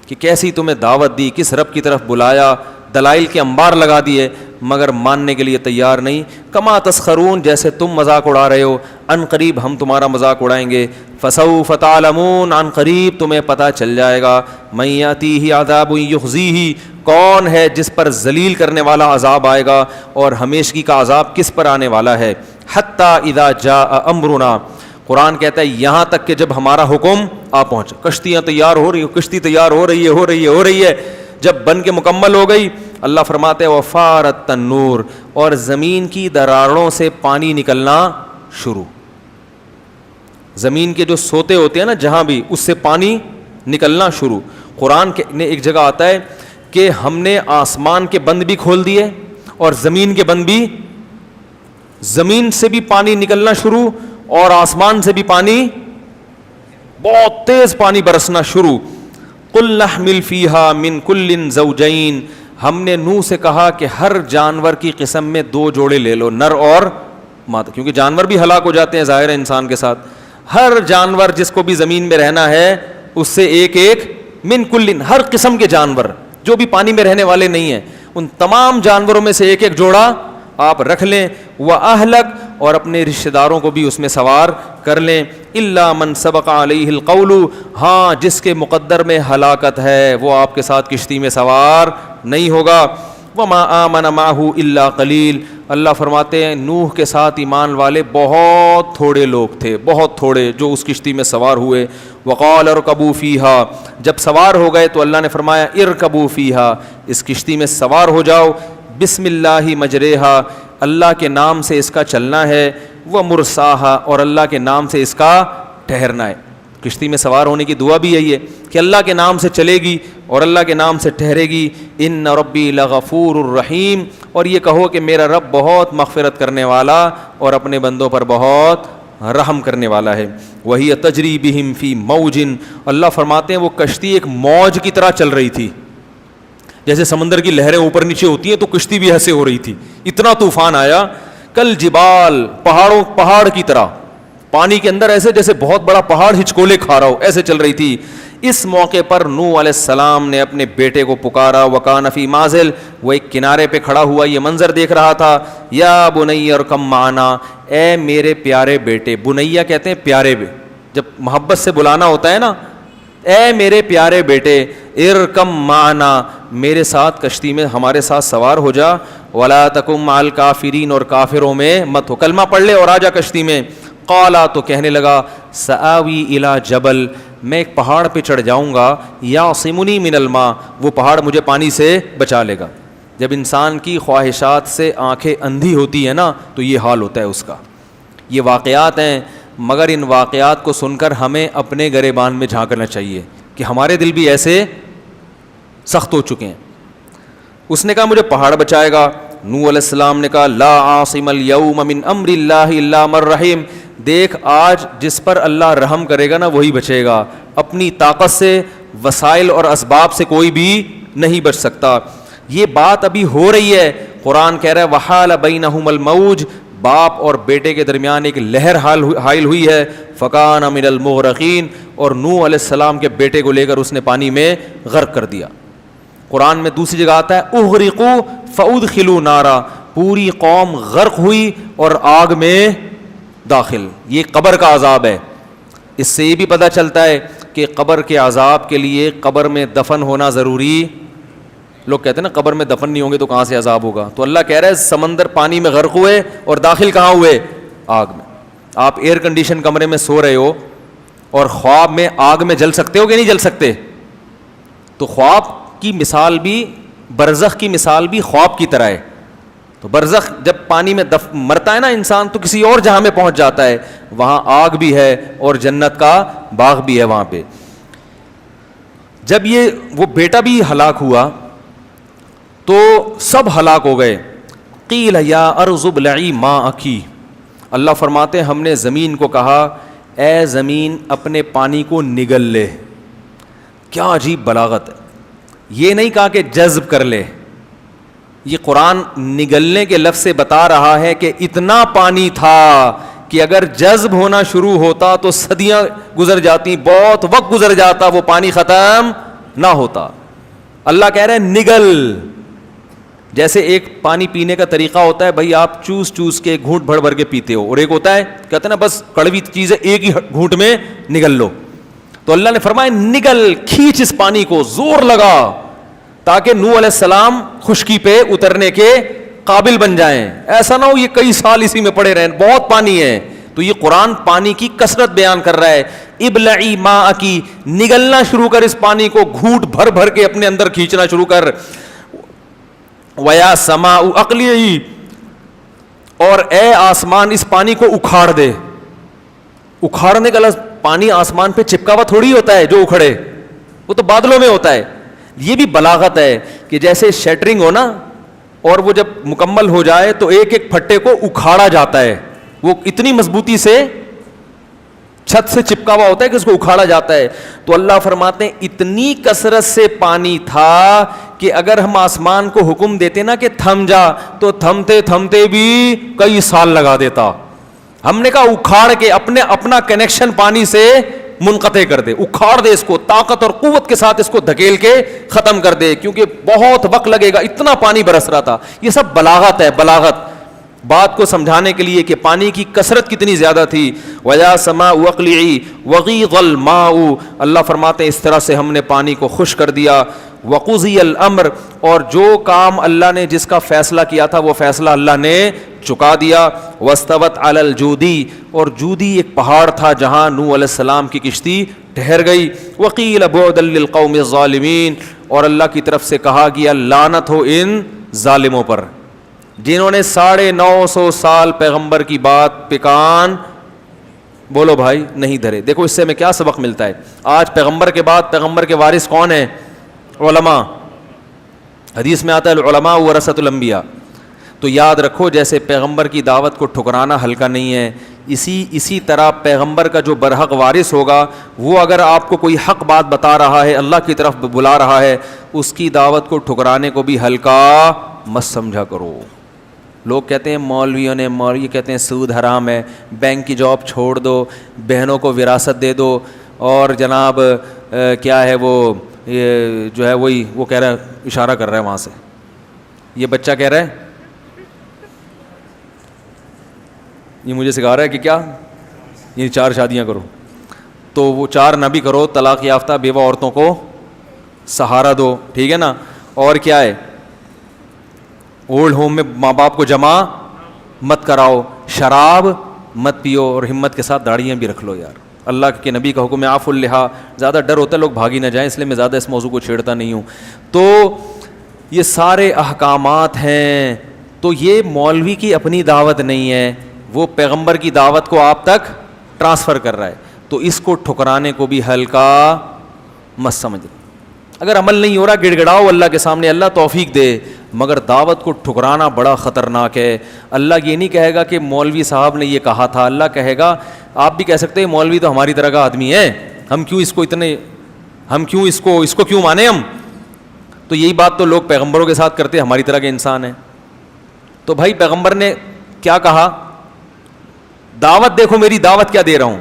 کہ کیسی تمہیں دعوت دی, کس رب کی طرف بلایا, دلائل کے انبار لگا دیے, مگر ماننے کے لیے تیار نہیں. کما تسخرون, جیسے تم مذاق اڑا رہے ہو, ان قریب ہم تمہارا مذاق اڑائیں گے. فسوف تعلمون, ان قریب تمہیں پتہ چل جائے گا. من یاتیہ عذاب یخزیہ, کون ہے جس پر ذلیل کرنے والا عذاب آئے گا اور ہمیشگی کا عذاب کس پر آنے والا ہے. حتی اذا جاء امرنا, قرآن کہتا ہے یہاں تک کہ جب ہمارا حکم آ پہنچا. کشتیاں تیار ہو رہی, کشتی تیار ہو رہی ہے, جب بن کے مکمل ہو گئی, اللہ فرماتے ہیں وفارت تنور, اور زمین کی دراڑوں سے پانی نکلنا شروع. زمین کے جو سوتے ہوتے ہیں نا جہاں بھی, اس سے پانی نکلنا شروع. قرآن نے ایک جگہ آتا ہے کہ ہم نے آسمان کے بند بھی کھول دیے اور زمین کے بند بھی, زمین سے بھی پانی نکلنا شروع اور آسمان سے بھی پانی, بہت تیز پانی برسنا شروع. قُلْ نَحْمِلْ فِيهَا مِنْ كُلٍّ زَوْجَيْنِ, ہم نے نوح سے کہا کہ ہر جانور کی قسم میں 2 جوڑے لے لو, نر اور مادہ, کیونکہ جانور بھی ہلاک ہو جاتے ہیں ظاہر ہے انسان کے ساتھ. ہر جانور جس کو بھی زمین میں رہنا ہے اس سے ایک من کلٍ, ہر قسم کے جانور جو بھی پانی میں رہنے والے نہیں ہیں, ان تمام جانوروں میں سے ایک جوڑا آپ رکھ لیں. وَأَهْلَكَ, اور اپنے رشتہ داروں کو بھی اس میں سوار کر لیں. إِلَّا مَنْ سَبَقَ عَلَيْهِ الْقَوْلُ, ہاں جس کے مقدر میں ہلاکت ہے وہ آپ کے ساتھ کشتی میں سوار نہیں ہوگا. وَمَا آمَنَ مَعَهُ إِلَّا قَلِيلٌ, اللہ فرماتے ہیں نوح کے ساتھ ایمان والے بہت تھوڑے لوگ تھے, بہت تھوڑے جو اس کشتی میں سوار ہوئے. وقال ارکبوا فیہا, جب سوار ہو گئے تو اللہ نے فرمایا ارکبوا فیہا, اس کشتی میں سوار ہو جاؤ. بسم اللہ مجریہا, اللہ کے نام سے اس کا چلنا ہے. ومرساہا, اور اللہ کے نام سے اس کا ٹھہرنا ہے. کشتی میں سوار ہونے کی دعا بھی یہی ہے کہ اللہ کے نام سے چلے گی اور اللہ کے نام سے ٹھہرے گی. ان ربی لغفور الرحیم, اور یہ کہو کہ میرا رب بہت مغفرت کرنے والا اور اپنے بندوں پر بہت رحم کرنے والا ہے. وہی تجری بہم فی موج, اللہ فرماتے ہیں وہ کشتی ایک موج کی طرح چل رہی تھی. جیسے سمندر کی لہریں اوپر نیچے ہوتی ہیں تو کشتی بھی ایسے ہو رہی تھی, اتنا طوفان آیا. کل جبال, پہاڑ کی طرح پانی کے اندر, ایسے جیسے بہت بڑا پہاڑ ہچکولے کھا رہا ہو, ایسے چل رہی تھی. اس موقع پر نوح علیہ السلام نے اپنے بیٹے کو پکارا. وکان فی مازل, وہ ایک کنارے پہ کھڑا ہوا یہ منظر دیکھ رہا تھا. یا بنی ارکم معنا, اے میرے پیارے بیٹے. بنیا کہتے ہیں پیارے, جب محبت سے بلانا ہوتا ہے نا, اے میرے پیارے بیٹے, ارکم معنا, میرے ساتھ کشتی میں ہمارے ساتھ سوار ہو جا. ولا تکم مع الکافرین, اور کافروں میں مت ہو, کلمہ پڑھ لے اور آ جا کشتی میں. قالا, تو کہنے لگا سآوی الی جبل, میں ایک پہاڑ پہ چڑھ جاؤں گا. یعصمنی من الماء, وہ پہاڑ مجھے پانی سے بچا لے گا. جب انسان کی خواہشات سے آنکھیں اندھی ہوتی ہیں نا تو یہ حال ہوتا ہے اس کا. یہ واقعات ہیں, مگر ان واقعات کو سن کر ہمیں اپنے گریبان میں جھانکنا چاہیے کہ ہمارے دل بھی ایسے سخت ہو چکے ہیں. اس نے کہا مجھے پہاڑ بچائے گا. نوح علیہ السلام نے کہا لا عاصم اليوم من امر اللہ الا من رحم, دیکھ آج جس پر اللہ رحم کرے گا نا وہی بچے گا. اپنی طاقت سے, وسائل اور اسباب سے کوئی بھی نہیں بچ سکتا. یہ بات ابھی ہو رہی ہے. قرآن کہہ رہا ہے وحال بینہم الموج, باپ اور بیٹے کے درمیان ایک لہر حائل ہوئی ہے. فکان من المغرقین, اور نوح علیہ السلام کے بیٹے کو لے کر اس نے پانی میں غرق کر دیا. قرآن میں دوسری جگہ آتا ہے اغرقوا فادخلوا نارا, پوری قوم غرق ہوئی اور آگ میں داخل. یہ قبر کا عذاب ہے. اس سے یہ بھی پتہ چلتا ہے کہ قبر کے عذاب کے لیے قبر میں دفن ہونا ضروری. لوگ کہتے ہیں نا قبر میں دفن نہیں ہوں گے تو کہاں سے عذاب ہوگا, تو اللہ کہہ رہا ہے سمندر پانی میں غرق ہوئے اور داخل کہاں ہوئے, آگ میں. آپ ایئر کنڈیشن کمرے میں سو رہے ہو اور خواب میں آگ میں جل سکتے ہو کہ نہیں جل سکتے؟ تو خواب کی مثال بھی, برزخ کی مثال بھی خواب کی طرح ہے. تو برزخ جب پانی میں مرتا ہے نا انسان تو کسی اور جہاں میں پہنچ جاتا ہے, وہاں آگ بھی ہے اور جنت کا باغ بھی ہے وہاں پہ. جب یہ وہ بیٹا بھی ہلاک ہوا تو سب ہلاک ہو گئے. قیل یا ارض ابلعی ماءکی, اللہ فرماتے ہیں ہم نے زمین کو کہا اے زمین اپنے پانی کو نگل لے. کیا عجیب بلاغت ہے. یہ نہیں کہا کہ جذب کر لے, یہ قرآن نگلنے کے لفظ سے بتا رہا ہے کہ اتنا پانی تھا کہ اگر جذب ہونا شروع ہوتا تو صدیاں گزر جاتی, بہت وقت گزر جاتا, وہ پانی ختم نہ ہوتا. اللہ کہہ رہے ہیں نگل. جیسے ایک پانی پینے کا طریقہ ہوتا ہے بھائی, آپ چوس چوس کے گھونٹ بھر بھر کے پیتے ہو, اور ایک ہوتا ہے کہتے ہیں نا بس کڑوی چیز ہے ایک ہی گھونٹ میں نگل لو. تو اللہ نے فرمایا نگل, کھینچ اس پانی کو, زور لگا, تاکہ نوح علیہ السلام خشکی پہ اترنے کے قابل بن جائیں. ایسا نہ ہو یہ کئی سال اسی میں پڑے رہیں, بہت پانی ہے. تو یہ قرآن پانی کی کثرت بیان کر رہا ہے. ابلعی ماءکی, نگلنا شروع کر اس پانی کو, گھونٹ بھر بھر کے اپنے اندر کھینچنا شروع کر. ویا سماء اقلیعی, اور اے آسمان اس پانی کو اکھاڑ دے. اکھاڑنے کا لفظ, پانی آسمان پہ چپکا ہوا تھوڑی ہوتا ہے جو اکھڑے, وہ تو بادلوں میں ہوتا ہے. یہ بھی بلاغت ہے کہ جیسے شیٹرنگ ہو نا, اور وہ جب مکمل ہو جائے تو ایک ایک پھٹے کو اکھاڑا جاتا ہے. وہ اتنی مضبوطی سے چھت سے چپکا ہوا ہوتا ہے کہ اس کو اکھاڑا جاتا ہے. تو اللہ فرماتے ہیں اتنی کثرت سے پانی تھا کہ اگر ہم آسمان کو حکم دیتے نا کہ تھم جا, تو تھمتے تھمتے بھی کئی سال لگا دیتا. ہم نے کہا اکھاڑ کے اپنا کنیکشن پانی سے منقطع کر دے, اکھاڑ دے اس کو, طاقت اور قوت کے ساتھ اس کو دھکیل کے ختم کر دے, کیونکہ بہت وقت لگے گا, اتنا پانی برس رہا تھا. یہ سب بلاغت ہے, بلاغت بات کو سمجھانے کے لیے کہ پانی کی کثرت کتنی زیادہ تھی. وَيَا سَمَاءُ وَاقْلِعِي وَغِيضَ الْمَاءُ, اللہ فرماتے ہیں اس طرح سے ہم نے پانی کو خشک کر دیا. وَقُضِيَ الْأَمْرُ, اور جو کام اللہ نے جس کا فیصلہ کیا تھا وہ فیصلہ اللہ نے چکا دیا. وَاسْتَوَتْ عَلَى الْجُودِي, اور جودی ایک پہاڑ تھا جہاں نوح علیہ السلام کی کشتی ٹھہر گئی. وَقِيلَ بُعْدًا لِلْقَوْمِ الظَّالِمِينَ, اور اللہ کی طرف سے کہا گیا لعنت ہو ان ظالموں پر جنہوں نے 950 سال پیغمبر کی بات پہ کان بولو بھائی نہیں دھرے. دیکھو اس سے ہمیں کیا سبق ملتا ہے. آج پیغمبر کے بعد پیغمبر کے وارث کون ہیں؟ علماء. حدیث میں آتا ہے العلماء ورثۃ الانبیاء. تو یاد رکھو جیسے پیغمبر کی دعوت کو ٹھکرانا ہلکا نہیں ہے, اسی طرح پیغمبر کا جو برحق وارث ہوگا وہ اگر آپ کو کوئی حق بات بتا رہا ہے, اللہ کی طرف بلا رہا ہے, اس کی دعوت کو ٹھکرانے کو بھی ہلکا مت سمجھا کرو. لوگ کہتے ہیں مولوی کہتے ہیں سود حرام ہے, بینک کی جاب چھوڑ دو, بہنوں کو وراثت دے دو, اور جناب کیا ہے وہ جو ہے وہی وہ کہہ رہا ہے, اشارہ کر رہا ہے وہاں سے, یہ بچہ کہہ رہا ہے, یہ مجھے سکھا رہا ہے کہ کیا یہ 4 شادیاں کرو. تو وہ 4 نہ بھی کرو, طلاق یافتہ بیوہ عورتوں کو سہارا دو, ٹھیک ہے نا. اور کیا ہے, اولڈ ہوم میں ماں باپ کو جمع مت کراؤ, شراب مت پیو, اور ہمت کے ساتھ داڑھیاں بھی رکھ لو. یار اللہ کے نبی کا حکم ہے عفو اللحیٰ, زیادہ ڈر ہوتا ہے لوگ بھاگی نہ جائیں, اس لیے میں زیادہ اس موضوع کو چھیڑتا نہیں ہوں. تو یہ سارے احکامات ہیں. تو یہ مولوی کی اپنی دعوت نہیں ہے, وہ پیغمبر کی دعوت کو آپ تک ٹرانسفر کر رہا ہے. تو اس کو ٹھکرانے کو بھی ہلکا مت سمجھ. اگر عمل نہیں ہو رہا گڑ گڑاؤ اللہ کے سامنے, اللہ توفیق دے, مگر دعوت کو ٹھکرانا بڑا خطرناک ہے. اللہ یہ نہیں کہے گا کہ مولوی صاحب نے یہ کہا تھا, اللہ کہے گا, آپ بھی کہہ سکتے ہیں مولوی تو ہماری طرح کا آدمی ہے, ہم کیوں اس کو کیوں مانے ہم. تو یہی بات تو لوگ پیغمبروں کے ساتھ کرتے, ہماری طرح کے انسان ہیں. تو بھائی پیغمبر نے کیا کہا, دعوت دیکھو میری دعوت کیا دے رہا ہوں.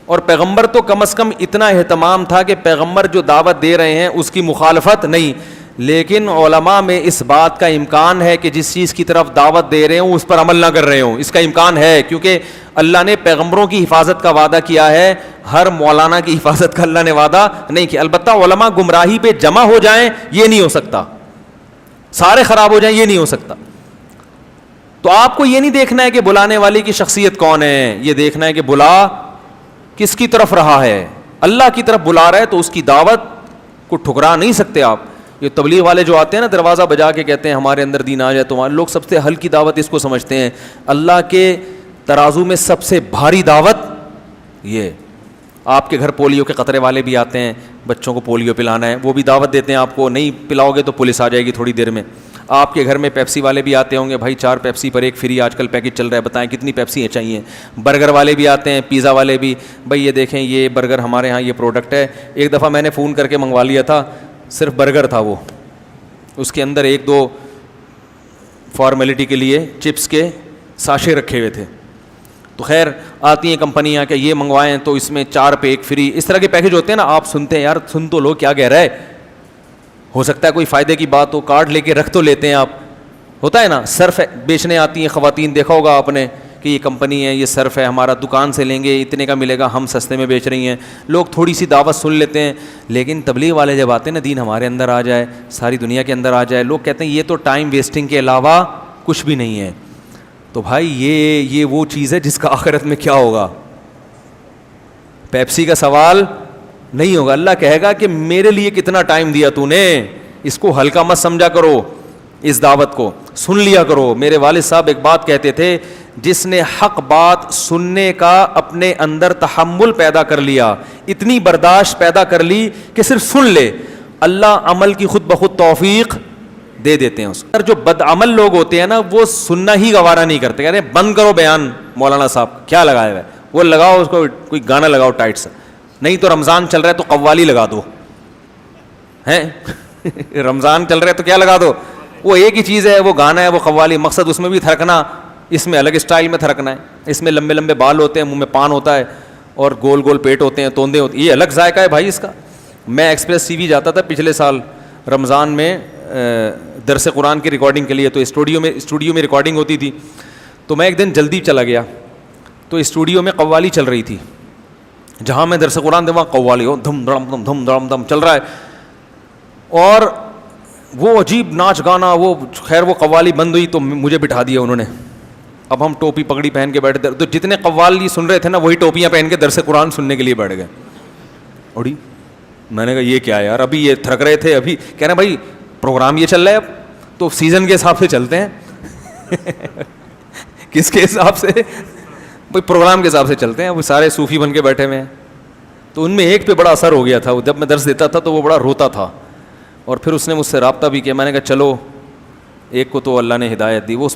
اور پیغمبر تو کم از کم اتنا اہتمام تھا کہ پیغمبر جو دعوت دے رہے ہیں اس کی مخالفت نہیں. لیکن علماء میں اس بات کا امکان ہے کہ جس چیز کی طرف دعوت دے رہے ہوں اس پر عمل نہ کر رہے ہوں, اس کا امکان ہے, کیونکہ اللہ نے پیغمبروں کی حفاظت کا وعدہ کیا ہے, ہر مولانا کی حفاظت کا اللہ نے وعدہ نہیں کیا. البتہ علماء گمراہی پہ جمع ہو جائیں یہ نہیں ہو سکتا, سارے خراب ہو جائیں یہ نہیں ہو سکتا. تو آپ کو یہ نہیں دیکھنا ہے کہ بلانے والی کی شخصیت کون ہے, یہ دیکھنا ہے کہ بلا کس کی طرف رہا ہے. اللہ کی طرف بلا رہا ہے تو اس کی دعوت کو ٹھکرا نہیں سکتے آپ. یہ تبلیغ والے جو آتے ہیں نا دروازہ بجا کے کہتے ہیں ہمارے اندر دین آ جائے, تمہارے لوگ سب سے ہلکی دعوت اس کو سمجھتے ہیں. اللہ کے ترازو میں سب سے بھاری دعوت یہ. آپ کے گھر پولیو کے قطرے والے بھی آتے ہیں, بچوں کو پولیو پلانا ہے, وہ بھی دعوت دیتے ہیں آپ کو, نہیں پلاؤ گے تو پولیس آ جائے گی تھوڑی دیر میں. آپ کے گھر میں پیپسی والے بھی آتے ہوں گے, بھائی 4 پیپسی پر 1 فری آج کل پیکج چل رہا ہے, بتائیں کتنی پیپسی چاہیے. برگر والے بھی آتے ہیں, پیزا والے بھی, بھائی یہ دیکھیں یہ برگر ہمارے ہاں یہ پروڈکٹ ہے. ایک دفعہ میں نے فون کر کے منگوا لیا تھا, صرف برگر تھا وہ, اس کے اندر 1-2 فارمیلٹی کے لیے چپس کے ساشے رکھے ہوئے تھے. تو خیر آتی ہیں کمپنیاں کہ یہ منگوائیں تو اس میں 4 پہ 1 فری, اس طرح کے پیکج ہوتے ہیں نا. آپ سنتے ہیں یار, سن تو لو کیا کہہ رہا ہے, ہو سکتا ہے کوئی فائدے کی بات ہو, کارڈ لے کے رکھ تو لیتے ہیں آپ. ہوتا ہے نا, صرف بیچنے آتی ہیں خواتین, دیکھا ہوگا آپ نے کہ یہ کمپنی ہے, یہ صرف ہے ہمارا, دکان سے لیں گے اتنے کا ملے گا, ہم سستے میں بیچ رہی ہیں. لوگ تھوڑی سی دعوت سن لیتے ہیں, لیکن تبلیغ والے جب آتے ہیں نا, دین ہمارے اندر آ جائے, ساری دنیا کے اندر آ جائے, لوگ کہتے ہیں یہ تو ٹائم ویسٹنگ کے علاوہ کچھ بھی نہیں ہے. تو بھائی یہ وہ چیز ہے جس کا آخرت میں کیا ہوگا. پیپسی کا سوال نہیں ہوگا. اللہ کہے گا کہ میرے لیے کتنا ٹائم دیا تو نے, اس کو ہلکا مت سمجھا کرو, اس دعوت کو سن لیا کرو. میرے والد صاحب ایک بات کہتے تھے, جس نے حق بات سننے کا اپنے اندر تحمل پیدا کر لیا, اتنی برداشت پیدا کر لی کہ صرف سن لے, اللہ عمل کی خود بخود توفیق دے دیتے ہیں اس کو. جو بد عمل لوگ ہوتے ہیں نا, وہ سننا ہی گوارا نہیں کرتے, کہتے ہیں بند کرو بیان مولانا صاحب کیا لگایا ہے, وہ لگاؤ اس کو کوئی گانا لگاؤ ٹائٹ سا, نہیں تو رمضان چل رہا ہے تو قوالی لگا دو, ہیں رمضان چل رہا ہے تو کیا لگا دو, وہ ایک ہی چیز ہے, وہ گانا ہے, وہ قوالی. مقصد اس میں بھی تھرکنا, اس میں الگ اسٹائل میں تھرکنا ہے. اس میں لمبے لمبے بال ہوتے ہیں, منہ میں پان ہوتا ہے, اور گول گول پیٹ ہوتے ہیں, توندے ہوتے ہیں, یہ الگ ذائقہ ہے بھائی اس کا. میں ایکسپریس ٹی وی جاتا تھا پچھلے سال رمضان میں درس قرآن کی ریکارڈنگ کے لیے, تو اسٹوڈیو میں ریکارڈنگ ہوتی تھی. تو میں ایک دن جلدی چلا گیا, تو اسٹوڈیو میں قوالی چل رہی تھی, جہاں میں درس قرآن دے وہاں قوالی ہو دھم دھڑم دھم چل رہا ہے, اور وہ عجیب ناچ گانا. وہ خیر وہ قوالی بند ہوئی تو مجھے بٹھا دیا انہوں نے. اب ہم ٹوپی پگڑی پہن کے بیٹھے تھے, تو جتنے قوالی سن رہے تھے نا وہی ٹوپیاں پہن کے درس قرآن سننے کے لیے بیٹھ گئے. اڑی میں نے کہا یہ کیا ہے یار, ابھی یہ تھرک رہے تھے, ابھی کہہ رہے بھائی پروگرام یہ چل رہا ہے, اب تو سیزن کے حساب سے چلتے ہیں. کس کے حساب سے بھائی, پروگرام کے حساب سے چلتے ہیں. وہ سارے صوفی بن کے بیٹھے ہوئے ہیں. تو ان میں ایک پہ بڑا اثر ہو گیا تھا, جب میں درس دیتا تھا تو وہ بڑا روتا تھا, اور پھر اس نے مجھ سے رابطہ بھی کیا. میں نے کہا چلو, ایک کو تو اللہ نے ہدایت دی, وہ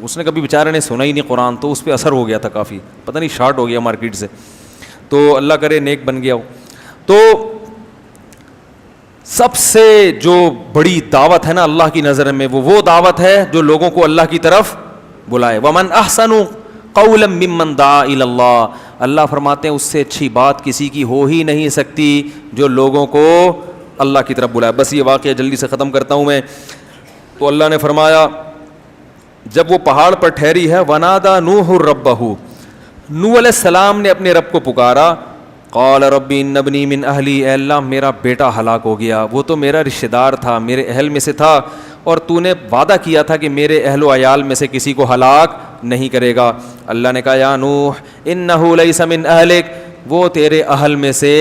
اس نے کبھی بیچارے نے سنا ہی نہیں قرآن, تو اس پہ اثر ہو گیا تھا کافی, پتہ نہیں شارٹ ہو گیا مارکیٹ سے, تو اللہ کرے نیک بن گیا ہو. تو سب سے جو بڑی دعوت ہے نا اللہ کی نظر میں, وہ دعوت ہے جو لوگوں کو اللہ کی طرف بلائے. وَمَنْ أَحْسَنُ قَوْلًا مِّمَّنْ دَعَا إِلَى اللَّهِ, اللہ فرماتے ہیں اس سے اچھی بات کسی کی ہو ہی نہیں سکتی جو لوگوں کو اللہ کی طرف بلائے. بس یہ واقعہ جلدی سے ختم کرتا ہوں میں. تو اللہ نے فرمایا جب وہ پہاڑ پر ٹھہری ہے, وَنَادَى نُوحٌ رَبَّهُ, نوح علیہ السلام نے اپنے رب کو پکارا. قال رب ان ابنی من اہلی, اے اللہ میرا بیٹا ہلاک ہو گیا, وہ تو میرا رشتہ دار تھا, میرے اہل میں سے تھا, اور تو نے وعدہ کیا تھا کہ میرے اہل و عیال میں سے کسی کو ہلاک نہیں کرے گا. اللہ نے کہا یا نوح انہ لیس من اہلک, وہ تیرے اہل میں سے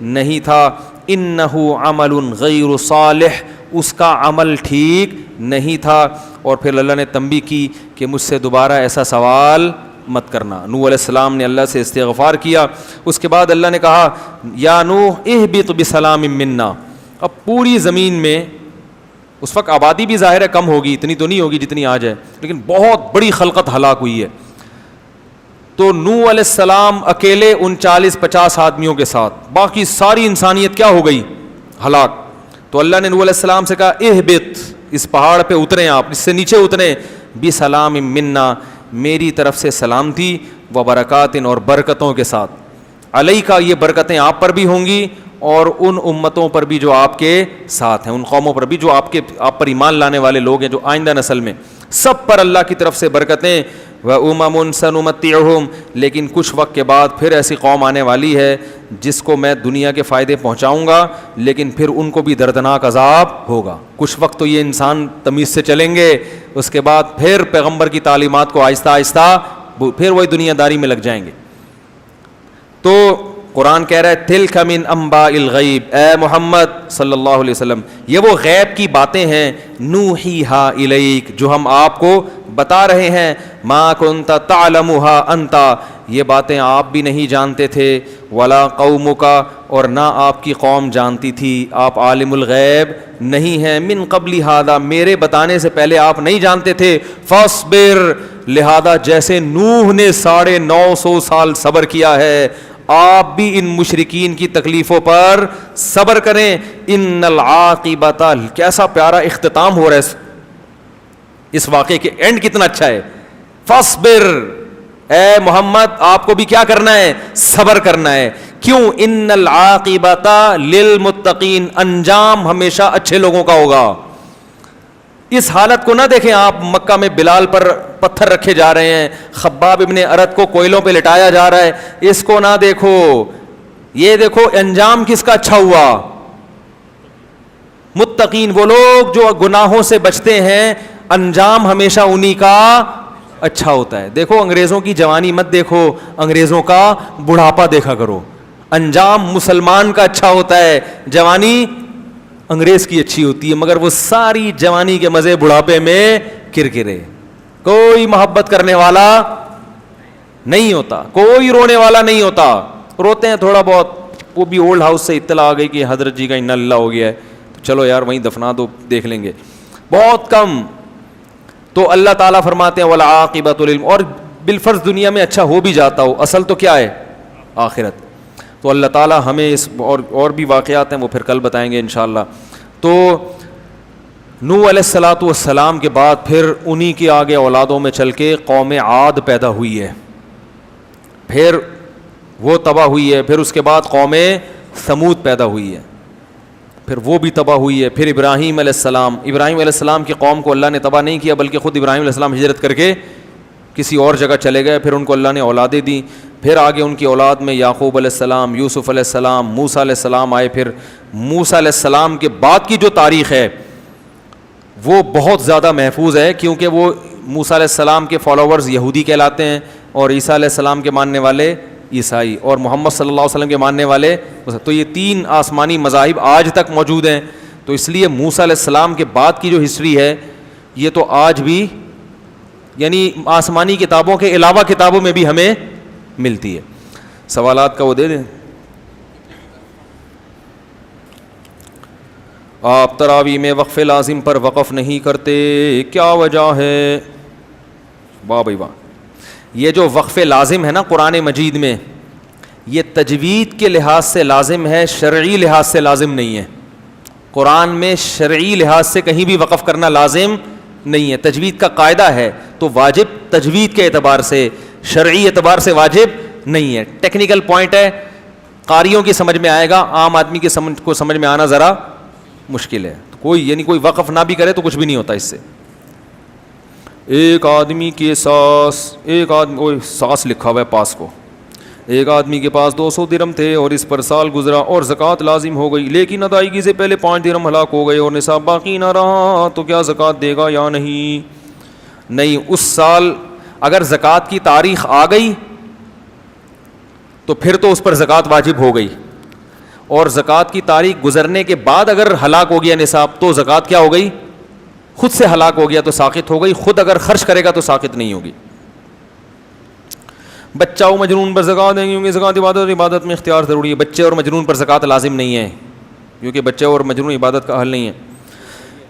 نہیں تھا. انہ عمل غیر صالح, اس کا عمل ٹھیک نہیں تھا. اور پھر اللہ نے تنبیہ کی کہ مجھ سے دوبارہ ایسا سوال مت کرنا. نوح علیہ السلام نے اللہ سے استغفار کیا. اس کے بعد اللہ نے کہا یا نوح اہبط بسلام منا. اب پوری زمین میں اس وقت آبادی بھی ظاہر ہے کم ہوگی, اتنی تو نہیں ہوگی جتنی آج ہے, لیکن بہت بڑی خلقت ہلاک ہوئی ہے. تو نوح علیہ السلام اکیلے ان 40-50 آدمیوں کے ساتھ, باقی ساری انسانیت کیا ہو گئی, ہلاک. تو اللہ نے نوح علیہ السلام سے کہا اہبط, اس پہاڑ پہ اتریں, آپ اس سے نیچے اتریں, بسلام منا, میری طرف سے سلامتی, و برکات, اور برکتوں کے ساتھ. علیکا, یہ برکتیں آپ پر بھی ہوں گی, اور ان امتوں پر بھی جو آپ کے ساتھ ہیں, ان قوموں پر بھی جو آپ پر ایمان لانے والے لوگ ہیں, جو آئندہ نسل میں, سب پر اللہ کی طرف سے برکتیں. وَأُمَمٌ سَنُمَتِّعُهُمْ, لیکن کچھ وقت کے بعد پھر ایسی قوم آنے والی ہے جس کو میں دنیا کے فائدے پہنچاؤں گا, لیکن پھر ان کو بھی دردناک عذاب ہوگا. کچھ وقت تو یہ انسان تمیز سے چلیں گے, اس کے بعد پھر پیغمبر کی تعلیمات کو آہستہ آہستہ پھر وہی دنیا داری میں لگ جائیں گے. تو قرآن کہہ رہا ہے تلک من انباء الغیب, اے محمد صلی اللہ علیہ وسلم یہ وہ غیب کی باتیں ہیں, نوحیہا الیک, جو ہم آپ کو بتا رہے ہیں, ما کنت تعلمھا انت, یہ باتیں آپ بھی نہیں جانتے تھے, ولا قومک, اور نہ آپ کی قوم جانتی تھی, آپ عالم الغیب نہیں ہیں, من قبل ھذا, میرے بتانے سے پہلے آپ نہیں جانتے تھے, فاصبر, لہذا جیسے نوح نے 950 سال صبر کیا ہے, آپ بھی ان مشرکین کی تکلیفوں پر صبر کریں. ان العاقبۃ, کیسا پیارا اختتام ہو رہا ہے اس واقعے کے, اینڈ کتنا اچھا ہے. فاصبر, اے محمد آپ کو بھی کیا کرنا ہے, صبر کرنا ہے. کیوں؟ ان العاقبۃ للمتقین, انجام ہمیشہ اچھے لوگوں کا ہوگا. اس حالت کو نہ دیکھیں آپ, مکہ میں بلال پر پتھر رکھے جا رہے ہیں, خباب ابن ارت کو کوئلوں پہ لٹایا جا رہا ہے, اس کو نہ دیکھو, یہ دیکھو انجام کس کا اچھا ہوا. متقین وہ لوگ جو گناہوں سے بچتے ہیں, انجام ہمیشہ انہی کا اچھا ہوتا ہے. دیکھو انگریزوں کی جوانی مت دیکھو, انگریزوں کا بڑھاپا دیکھا کرو. انجام مسلمان کا اچھا ہوتا ہے, جوانی انگریز کی اچھی ہوتی ہے, مگر وہ ساری جوانی کے مزے بڑھاپے میں کرکرے. کوئی محبت کرنے والا نہیں ہوتا, کوئی رونے والا نہیں ہوتا. روتے ہیں تھوڑا بہت, وہ بھی اولڈ ہاؤس سے اطلاع آ گئی کہ حضرت جی کا انا اللہ ہو گیا ہے, تو چلو یار وہیں دفنا دو, دیکھ لیں گے, بہت کم. تو اللہ تعالیٰ فرماتے ہیں والعاقبۃ للم, اور بالفرض دنیا میں اچھا ہو بھی جاتا ہو, اصل تو کیا ہے, آخرت. تو اللہ تعالیٰ ہمیں اس اور بھی واقعات ہیں, وہ پھر کل بتائیں گے انشاءاللہ. تو نوح علیہ الصلاۃ والسلام کے بعد پھر انہی کے آگے اولادوں میں چل کے قوم عاد پیدا ہوئی ہے, پھر وہ تباہ ہوئی ہے. پھر اس کے بعد قوم ثمود پیدا ہوئی ہے, پھر وہ بھی تباہ ہوئی ہے. پھر ابراہیم علیہ السلام, ابراہیم علیہ السلام کی قوم کو اللہ نے تباہ نہیں کیا, بلکہ خود ابراہیم علیہ السلام ہجرت کر کے کسی اور جگہ چلے گئے, پھر ان کو اللہ نے اولادیں دیں. پھر آگے ان کی اولاد میں یعقوب علیہ السلام, یوسف علیہ السلام, موسیٰ علیہ السلام آئے. پھر موسیٰ علیہ السلام کے بعد کی جو تاریخ ہے وہ بہت زیادہ محفوظ ہے, کیونکہ وہ موسیٰ علیہ السلام کے فالوورز یہودی کہلاتے ہیں, اور عیسیٰ علیہ السلام کے ماننے والے عیسائی, اور محمد صلی اللہ علیہ وسلم کے ماننے والے. تو یہ 3 آسمانی مذاہب آج تک موجود ہیں. تو اس لیے موسیٰ علیہ السلام کے بعد کی جو ہسٹری ہے یہ تو آج بھی, یعنی آسمانی کتابوں کے علاوہ کتابوں میں بھی ہمیں ملتی ہے. سوالات کا وہ دے دیں. آپ تراویح میں وقف لازم پر وقف نہیں کرتے, کیا وجہ ہے؟ واہ بھائی واہ. یہ جو وقف لازم ہے نا قرآن مجید میں, یہ تجوید کے لحاظ سے لازم ہے, شرعی لحاظ سے لازم نہیں ہے. قرآن میں شرعی لحاظ سے کہیں بھی وقف کرنا لازم نہیں ہے. تجوید کا قاعدہ ہے تو واجب تجوید کے اعتبار سے, شرعی اعتبار سے واجب نہیں ہے. ٹیکنیکل پوائنٹ ہے, قاریوں کی سمجھ میں آئے گا, عام آدمی کی سمجھ میں آنا ذرا مشکل ہے. کوئی یعنی کوئی وقف نہ بھی کرے تو کچھ بھی نہیں ہوتا اس سے. ایک آدمی کے ساس لکھا ہوا ہے پاس کو, ایک آدمی کے پاس 200 درہم تھے اور اس پر سال گزرا اور زکوٰۃ لازم ہو گئی, لیکن ادائیگی سے پہلے 5 درہم ہلاک ہو گئے اور نصاب باقی نہ رہا, تو کیا زکوٰۃ دے گا یا نہیں؟ نہیں, اس سال اگر زکوٰۃ کی تاریخ آ گئی تو پھر تو اس پر زکوٰۃ واجب ہو گئی, اور زکوٰۃ کی تاریخ گزرنے کے بعد اگر ہلاک ہو گیا نصاب تو زکوٰۃ کیا ہو گئی؟ خود سے ہلاک ہو گیا تو ساقط ہو گئی, خود اگر خرچ کرے گا تو ساقط نہیں ہوگی. بچہ و مجنون پر زکوٰۃ دیں گے کیونکہ زکوٰۃ عبادت میں اختیار ضروری ہے. بچے اور مجنون پر زکوٰۃ لازم نہیں ہے کیونکہ بچے اور مجنون عبادت کا حل نہیں ہے.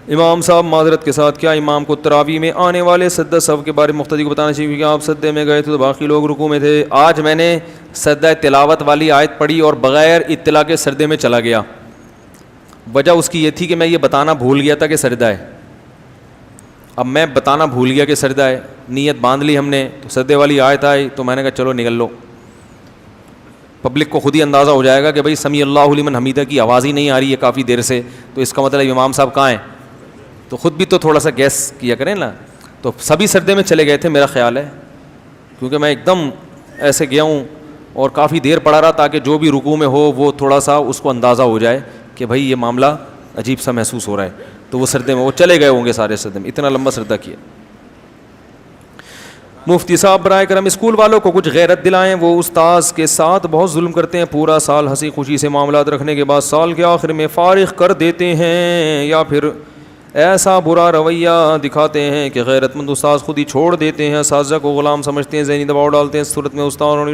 امام صاحب معذرت کے ساتھ, کیا امام کو تراویح میں آنے والے سجدہ سہو کے بارے میں مقتدی کو بتانا چاہیے, کیونکہ آپ سجدے میں گئے تھے تو باقی لوگ رکوع میں تھے؟ آج میں نے سجدہ تلاوت والی آیت پڑھی اور بغیر اطلاع کے سجدے میں چلا گیا. وجہ اس کی یہ تھی کہ میں یہ بتانا بھول گیا تھا کہ سجدہ ہے. اب میں بتانا بھول گیا کہ سجدہ ہے, نیت باندھ لی ہم نے, تو سجدے والی آیت آئی تو میں نے کہا چلو نکل لو. پبلک کو خود ہی اندازہ ہو جائے گا کہ بھائی سمیع اللہ لمن حمیدہ کی آواز ہی نہیں آ رہی ہے کافی دیر سے, تو اس کا مطلب امام صاحب کہاں ہیں. تو خود بھی تو تھوڑا سا گیس کیا کریں نا. تو سبھی سجدے میں چلے گئے تھے میرا خیال ہے, کیونکہ میں ایک دم ایسے گیا ہوں اور کافی دیر پڑھا رہا تاکہ جو بھی رکوع میں ہو وہ تھوڑا سا اس کو اندازہ ہو جائے کہ بھائی یہ معاملہ عجیب سا محسوس ہو رہا ہے. تو وہ سجدے میں وہ چلے گئے ہوں گے سارے سجدے میں, اتنا لمبا سجدہ کیا. مفتی صاحب برائے کرم اسکول والوں کو کچھ غیرت دلائیں, وہ استاذ کے ساتھ بہت ظلم کرتے ہیں, پورا سال ہنسی خوشی سے معاملات رکھنے کے بعد سال کے آخر میں فارغ کر دیتے ہیں, یا پھر ایسا برا رویہ دکھاتے ہیں کہ غیرت مند استاذ خود ہی چھوڑ دیتے ہیں, اساتذہ کو غلام سمجھتے ہیں, ذہنی دباؤ ڈالتے ہیں. اس صورت میں استاد,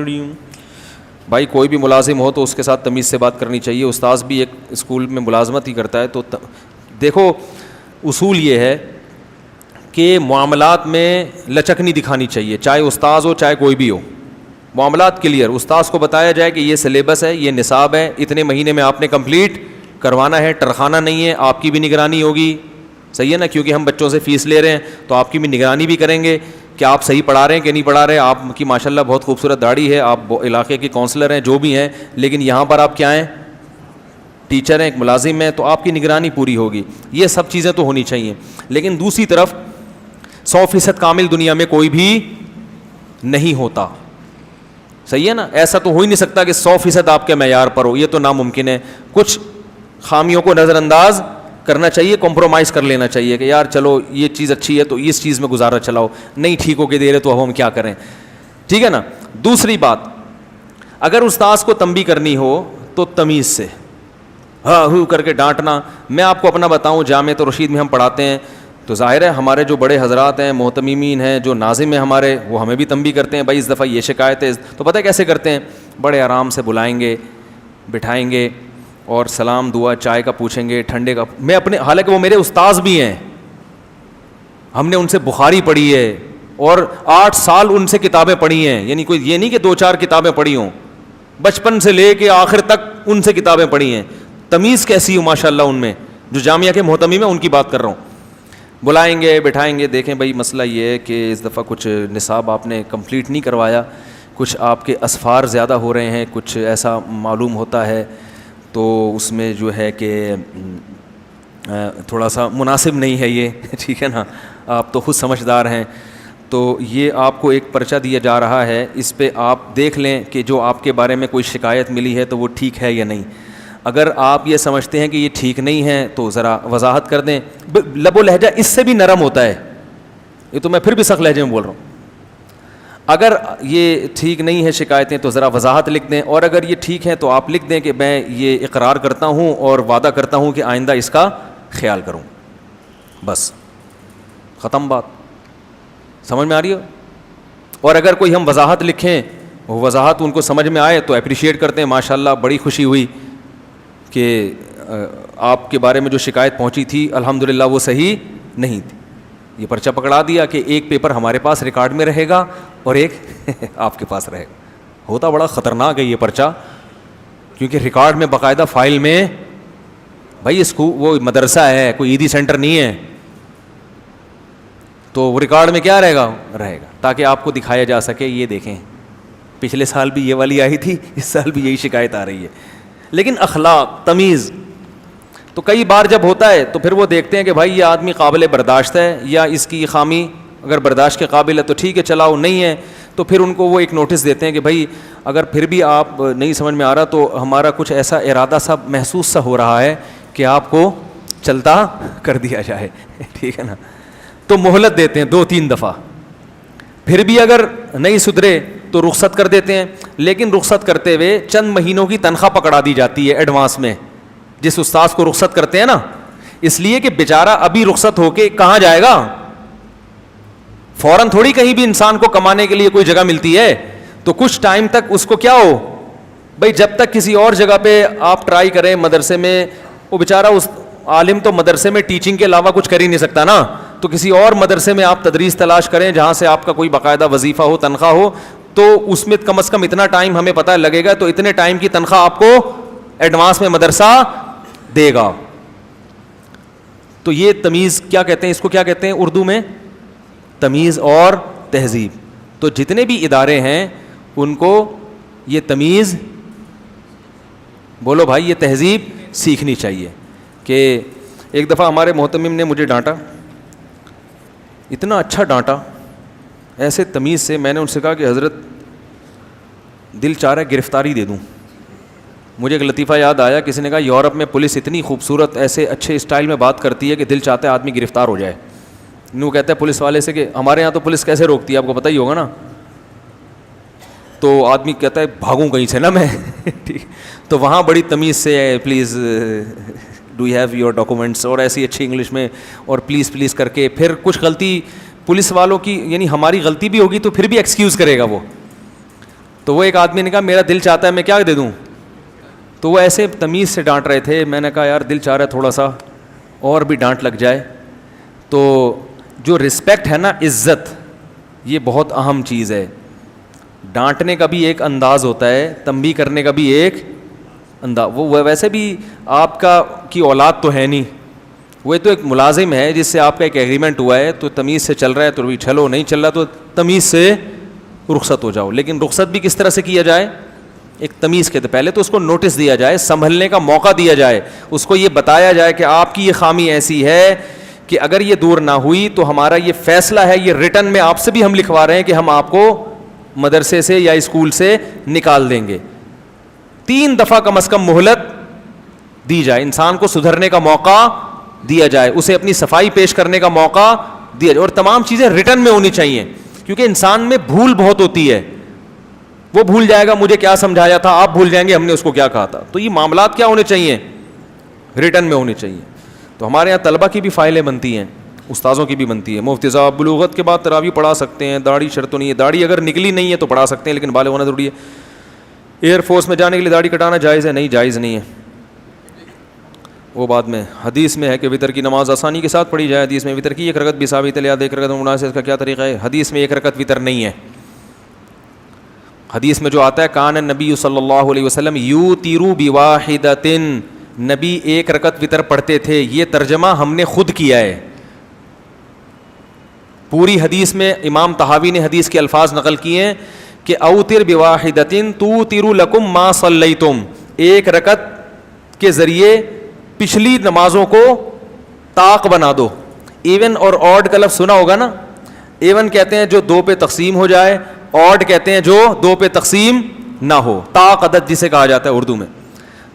بھائی کوئی بھی ملازم ہو تو اس کے ساتھ تمیز سے بات کرنی چاہیے. استاذ بھی ایک اسکول میں ملازمت ہی کرتا ہے. تو دیکھو اصول یہ ہے کہ معاملات میں لچک نہیں دکھانی چاہیے, چاہے استاذ ہو چاہے کوئی بھی ہو. معاملات کلیئر, استاذ کو بتایا جائے کہ یہ سلیبس ہے, یہ نصاب ہے, اتنے مہینے میں آپ نے کمپلیٹ کروانا ہے, ٹرخانہ نہیں ہے, آپ کی بھی نگرانی ہوگی, صحیح ہے نا, کیونکہ ہم بچوں سے فیس لے رہے ہیں تو آپ کی بھی نگرانی بھی کریں گے کہ آپ صحیح پڑھا رہے ہیں کہ نہیں پڑھا رہے. آپ کی ماشاءاللہ بہت خوبصورت داڑھی ہے, آپ علاقے کے کونسلر ہیں, جو بھی ہیں, لیکن یہاں پر آپ کیا ہیں, ٹیچر ہیں, ایک ملازم ہیں, تو آپ کی نگرانی پوری ہوگی. یہ سب چیزیں تو ہونی چاہیے. لیکن دوسری طرف 100% کامل دنیا میں کوئی بھی نہیں ہوتا, صحیح ہے نا. ایسا تو ہو ہی نہیں سکتا کہ 100% آپ کے معیار پر ہو, یہ تو ناممکن ہے. کچھ خامیوں کو نظر انداز کرنا چاہیے, کمپرومائز کر لینا چاہیے کہ یار چلو یہ چیز اچھی ہے تو اس چیز میں گزارا چلاؤ, نہیں ٹھیک ہو کے دے رہے تو اب ہم کیا کریں, ٹھیک ہے نا. دوسری بات, اگر استاذ کو تنبیہ کرنی ہو تو تمیز سے, ہاں ہو کر کے ڈانٹنا. میں آپ کو اپنا بتاؤں, جامعۃ الرشید میں ہم پڑھاتے ہیں تو ظاہر ہے ہمارے جو بڑے حضرات ہیں, محتممین ہیں, جو ناظم ہیں ہمارے, وہ ہمیں بھی تنبیہ کرتے ہیں, بھائی اس دفعہ یہ شکایت ہے. تو پتہ ہے کیسے کرتے ہیں, بڑے آرام سے بلائیں گے, بٹھائیں گے اور سلام دعا چائے کا پوچھیں گے, ٹھنڈے کا. میں اپنے, حالانکہ وہ میرے استاذ بھی ہیں, ہم نے ان سے بخاری پڑھی ہے اور 8 سال ان سے کتابیں پڑھی ہیں, یعنی کوئی یہ نہیں کہ 2-4 کتابیں پڑھی ہوں, بچپن سے لے کے آخر تک ان سے کتابیں پڑھی ہیں. تمیز کیسی ہو ماشاء اللہ ان میں, جو جامعہ کے محتمم ہیں ان کی بات کر رہا ہوں. بلائیں گے, بٹھائیں گے, دیکھیں بھائی مسئلہ یہ ہے کہ اس دفعہ کچھ نصاب آپ نے کمپلیٹ نہیں کروایا, کچھ آپ کے اسفار زیادہ ہو رہے ہیں, کچھ ایسا معلوم ہوتا ہے, تو اس میں جو ہے کہ تھوڑا سا مناسب نہیں ہے یہ, ٹھیک ہے نا, آپ تو خود سمجھدار ہیں. تو یہ آپ کو ایک پرچہ دیا جا رہا ہے, اس پہ آپ دیکھ لیں کہ جو آپ کے بارے میں کوئی شکایت ملی ہے تو وہ ٹھیک ہے یا نہیں. اگر آپ یہ سمجھتے ہیں کہ یہ ٹھیک نہیں ہے تو ذرا وضاحت کر دیں. لب و لہجہ اس سے بھی نرم ہوتا ہے, یہ تو میں پھر بھی سخت لہجے میں بول رہا ہوں. اگر یہ ٹھیک نہیں ہے شکایتیں تو ذرا وضاحت لکھ دیں, اور اگر یہ ٹھیک ہے تو آپ لکھ دیں کہ میں یہ اقرار کرتا ہوں اور وعدہ کرتا ہوں کہ آئندہ اس کا خیال کروں. بس ختم بات. سمجھ میں آ رہی ہو؟ اور اگر کوئی ہم وضاحت لکھیں, وہ وضاحت ان کو سمجھ میں آئے تو اپریشیٹ کرتے ہیں, ماشاءاللہ بڑی خوشی ہوئی کہ آپ کے بارے میں جو شکایت پہنچی تھی الحمدللہ وہ صحیح نہیں تھی. یہ پرچہ پکڑا دیا کہ ایک پیپر ہمارے پاس ریکارڈ میں رہے گا اور ایک آپ کے پاس رہے گا. ہوتا بڑا خطرناک ہے یہ پرچہ, کیونکہ ریکارڈ میں باقاعدہ فائل میں, بھائی اسکول وہ مدرسہ ہے, کوئی عیدی سینٹر نہیں ہے, تو وہ ریکارڈ میں کیا رہے گا, تاکہ آپ کو دکھایا جا سکے یہ دیکھیں پچھلے سال بھی یہ والی آئی تھی, اس سال بھی یہی شکایت آ رہی ہے. لیکن اخلاق, تمیز, تو کئی بار جب ہوتا ہے تو پھر وہ دیکھتے ہیں کہ بھائی یہ آدمی قابل برداشت ہے, یا اس کی خامی اگر برداشت کے قابل ہے تو ٹھیک ہے چلاؤ, نہیں ہے تو پھر ان کو وہ ایک نوٹس دیتے ہیں کہ بھائی اگر پھر بھی آپ نہیں سمجھ میں آ رہا تو ہمارا کچھ ایسا ارادہ سا محسوس سا ہو رہا ہے کہ آپ کو چلتا کر دیا جائے, ٹھیک ہے نا. تو مہلت دیتے ہیں 2-3 دفعہ, پھر بھی اگر نہیں سدھرے تو رخصت کر دیتے ہیں. لیکن رخصت کرتے ہوئے چند مہینوں کی تنخواہ پکڑا دی جاتی ہے ایڈوانس میں, جس استاذ کو رخصت کرتے ہیں نا, اس لیے کہ بیچارہ ابھی رخصت ہو کے کہاں جائے گا, فوراً تھوڑی کہیں بھی انسان کو کمانے کے لیے کوئی جگہ ملتی ہے. تو کچھ ٹائم تک اس کو کیا ہو بھائی, جب تک کسی اور جگہ پہ آپ ٹرائی کریں مدرسے میں, وہ بیچارہ اس عالم تو مدرسے میں ٹیچنگ کے علاوہ کچھ کر ہی نہیں سکتا نا, تو کسی اور مدرسے میں آپ تدریس تلاش کریں جہاں سے آپ کا کوئی باقاعدہ وظیفہ ہو, تنخواہ ہو, تو اس میں کم از کم اتنا ٹائم ہمیں پتہ لگے گا, تو اتنے ٹائم کی تنخواہ آپ کو ایڈوانس میں مدرسہ دے گا. تو یہ تمیز کیا کہتے ہیں, اس کو کیا کہتے ہیں اردو میں, تمیز اور تہذیب. تو جتنے بھی ادارے ہیں ان کو یہ تمیز بولو بھائی یہ تہذیب سیکھنی چاہیے. کہ ایک دفعہ ہمارے محتمم نے مجھے ڈانٹا, اتنا اچھا ڈانٹا, ایسے تمیز سے. میں نے ان سے کہا کہ حضرت دل چاہ رہا ہے گرفتاری دے دوں. مجھے ایک لطیفہ یاد آیا, کسی نے کہا یورپ میں پولیس اتنی خوبصورت ایسے اچھے اسٹائل میں بات کرتی ہے کہ دل چاہتا ہے آدمی گرفتار ہو جائے. وہ کہتا ہے پولیس والے سے کہ ہمارے یہاں تو پولیس کیسے روکتی ہے آپ کو پتہ ہی ہوگا نا. تو آدمی کہتا ہے بھاگوں کہیں سے نا میں. تو وہاں بڑی تمیز سے please do you have your documents, اور ایسی اچھی انگلش میں, اور پلیز کر کے. پھر کچھ غلطی پولیس والوں کی, یعنی ہماری غلطی بھی ہوگی تو پھر بھی ایکسکیوز کرے گا وہ. تو وہ ایک آدمی نے کہا میرا دل چاہتا ہے میں کیا دے دوں. تو وہ ایسے تمیز سے ڈانٹ رہے تھے. میں نے کہا یار دل چاہ رہا ہے تھوڑا سا اور بھی ڈانٹ لگ جائے. تو جو رسپیکٹ ہے نا, عزت, یہ بہت اہم چیز ہے. ڈانٹنے کا بھی ایک انداز ہوتا ہے, تنبیہ کرنے کا بھی ایک انداز. وہ ویسے بھی آپ کا کی اولاد تو ہے نہیں, وہ تو ایک ملازم ہے جس سے آپ کا ایک ایگریمنٹ ہوا ہے. تو تمیز سے چل رہا ہے تو بھی چلو, نہیں چل رہا تو تمیز سے رخصت ہو جاؤ. لیکن رخصت بھی کس طرح سے کیا جائے, ایک تمیز کے. پہلے تو اس کو نوٹس دیا جائے, سنبھلنے کا موقع دیا جائے, اس کو یہ بتایا جائے کہ آپ کی یہ خامی ایسی ہے کہ اگر یہ دور نہ ہوئی تو ہمارا یہ فیصلہ ہے, یہ ریٹن میں آپ سے بھی ہم لکھوا رہے ہیں کہ ہم آپ کو مدرسے سے یا اسکول سے نکال دیں گے. 3 دفعہ کم از کم مہلت دی جائے, انسان کو سدھرنے کا موقع دیا جائے, اسے اپنی صفائی پیش کرنے کا موقع دیا جائے. اور تمام چیزیں ریٹن میں ہونی چاہیے, کیونکہ انسان میں بھول بہت ہوتی ہے. وہ بھول جائے گا مجھے کیا سمجھایا تھا, آپ بھول جائیں گے ہم نے اس کو کیا کہا تھا. تو یہ معاملات کیا ہونے چاہیے, ریٹن میں ہونے چاہیے. تو ہمارے یہاں طلبہ کی بھی فائلیں بنتی ہیں, استاذوں کی بھی بنتی ہے. مفتی صاحب بلوغت کے بعد تراویح پڑھا سکتے ہیں, داڑھی شرط نہیں ہے. داڑھی اگر نکلی نہیں ہے تو پڑھا سکتے ہیں, لیکن بالغ ہونا ضروری ہے. ایئر فورس میں جانے کے لیے داڑھی کٹانا جائز ہے, نہیں جائز نہیں ہے, وہ بعد میں. حدیث میں ہے کہ وطر کی نماز آسانی کے ساتھ پڑھی جائے. حدیث میں وطر کی 1 رکعت بھی ثابت ہے, لہٰذا 1 رکعت مناسب. اس کا کیا طریقہ ہے؟ حدیث میں 1 رکعت وطر نہیں ہے. حدیث میں جو آتا ہے کان النبی صلی اللہ علیہ وسلم یوتر بواحدۃ, نبی 1 رکعت وطر پڑھتے تھے. یہ ترجمہ ہم نے خود کیا ہے. پوری حدیث میں امام طحاوی نے حدیث کے الفاظ نقل کیے ہیں کہ اوتر بواحدۃ توتر لکم ما صلیتم, 1 رکعت کے ذریعے پچھلی نمازوں کو طاق بنا دو. ایون اور آڈ کا لفظ سنا ہوگا نا. ایون کہتے ہیں جو 2 پہ تقسیم ہو جائے, آڈ کہتے ہیں جو 2 پہ تقسیم نہ ہو, طاق عدد جسے کہا جاتا ہے اردو میں.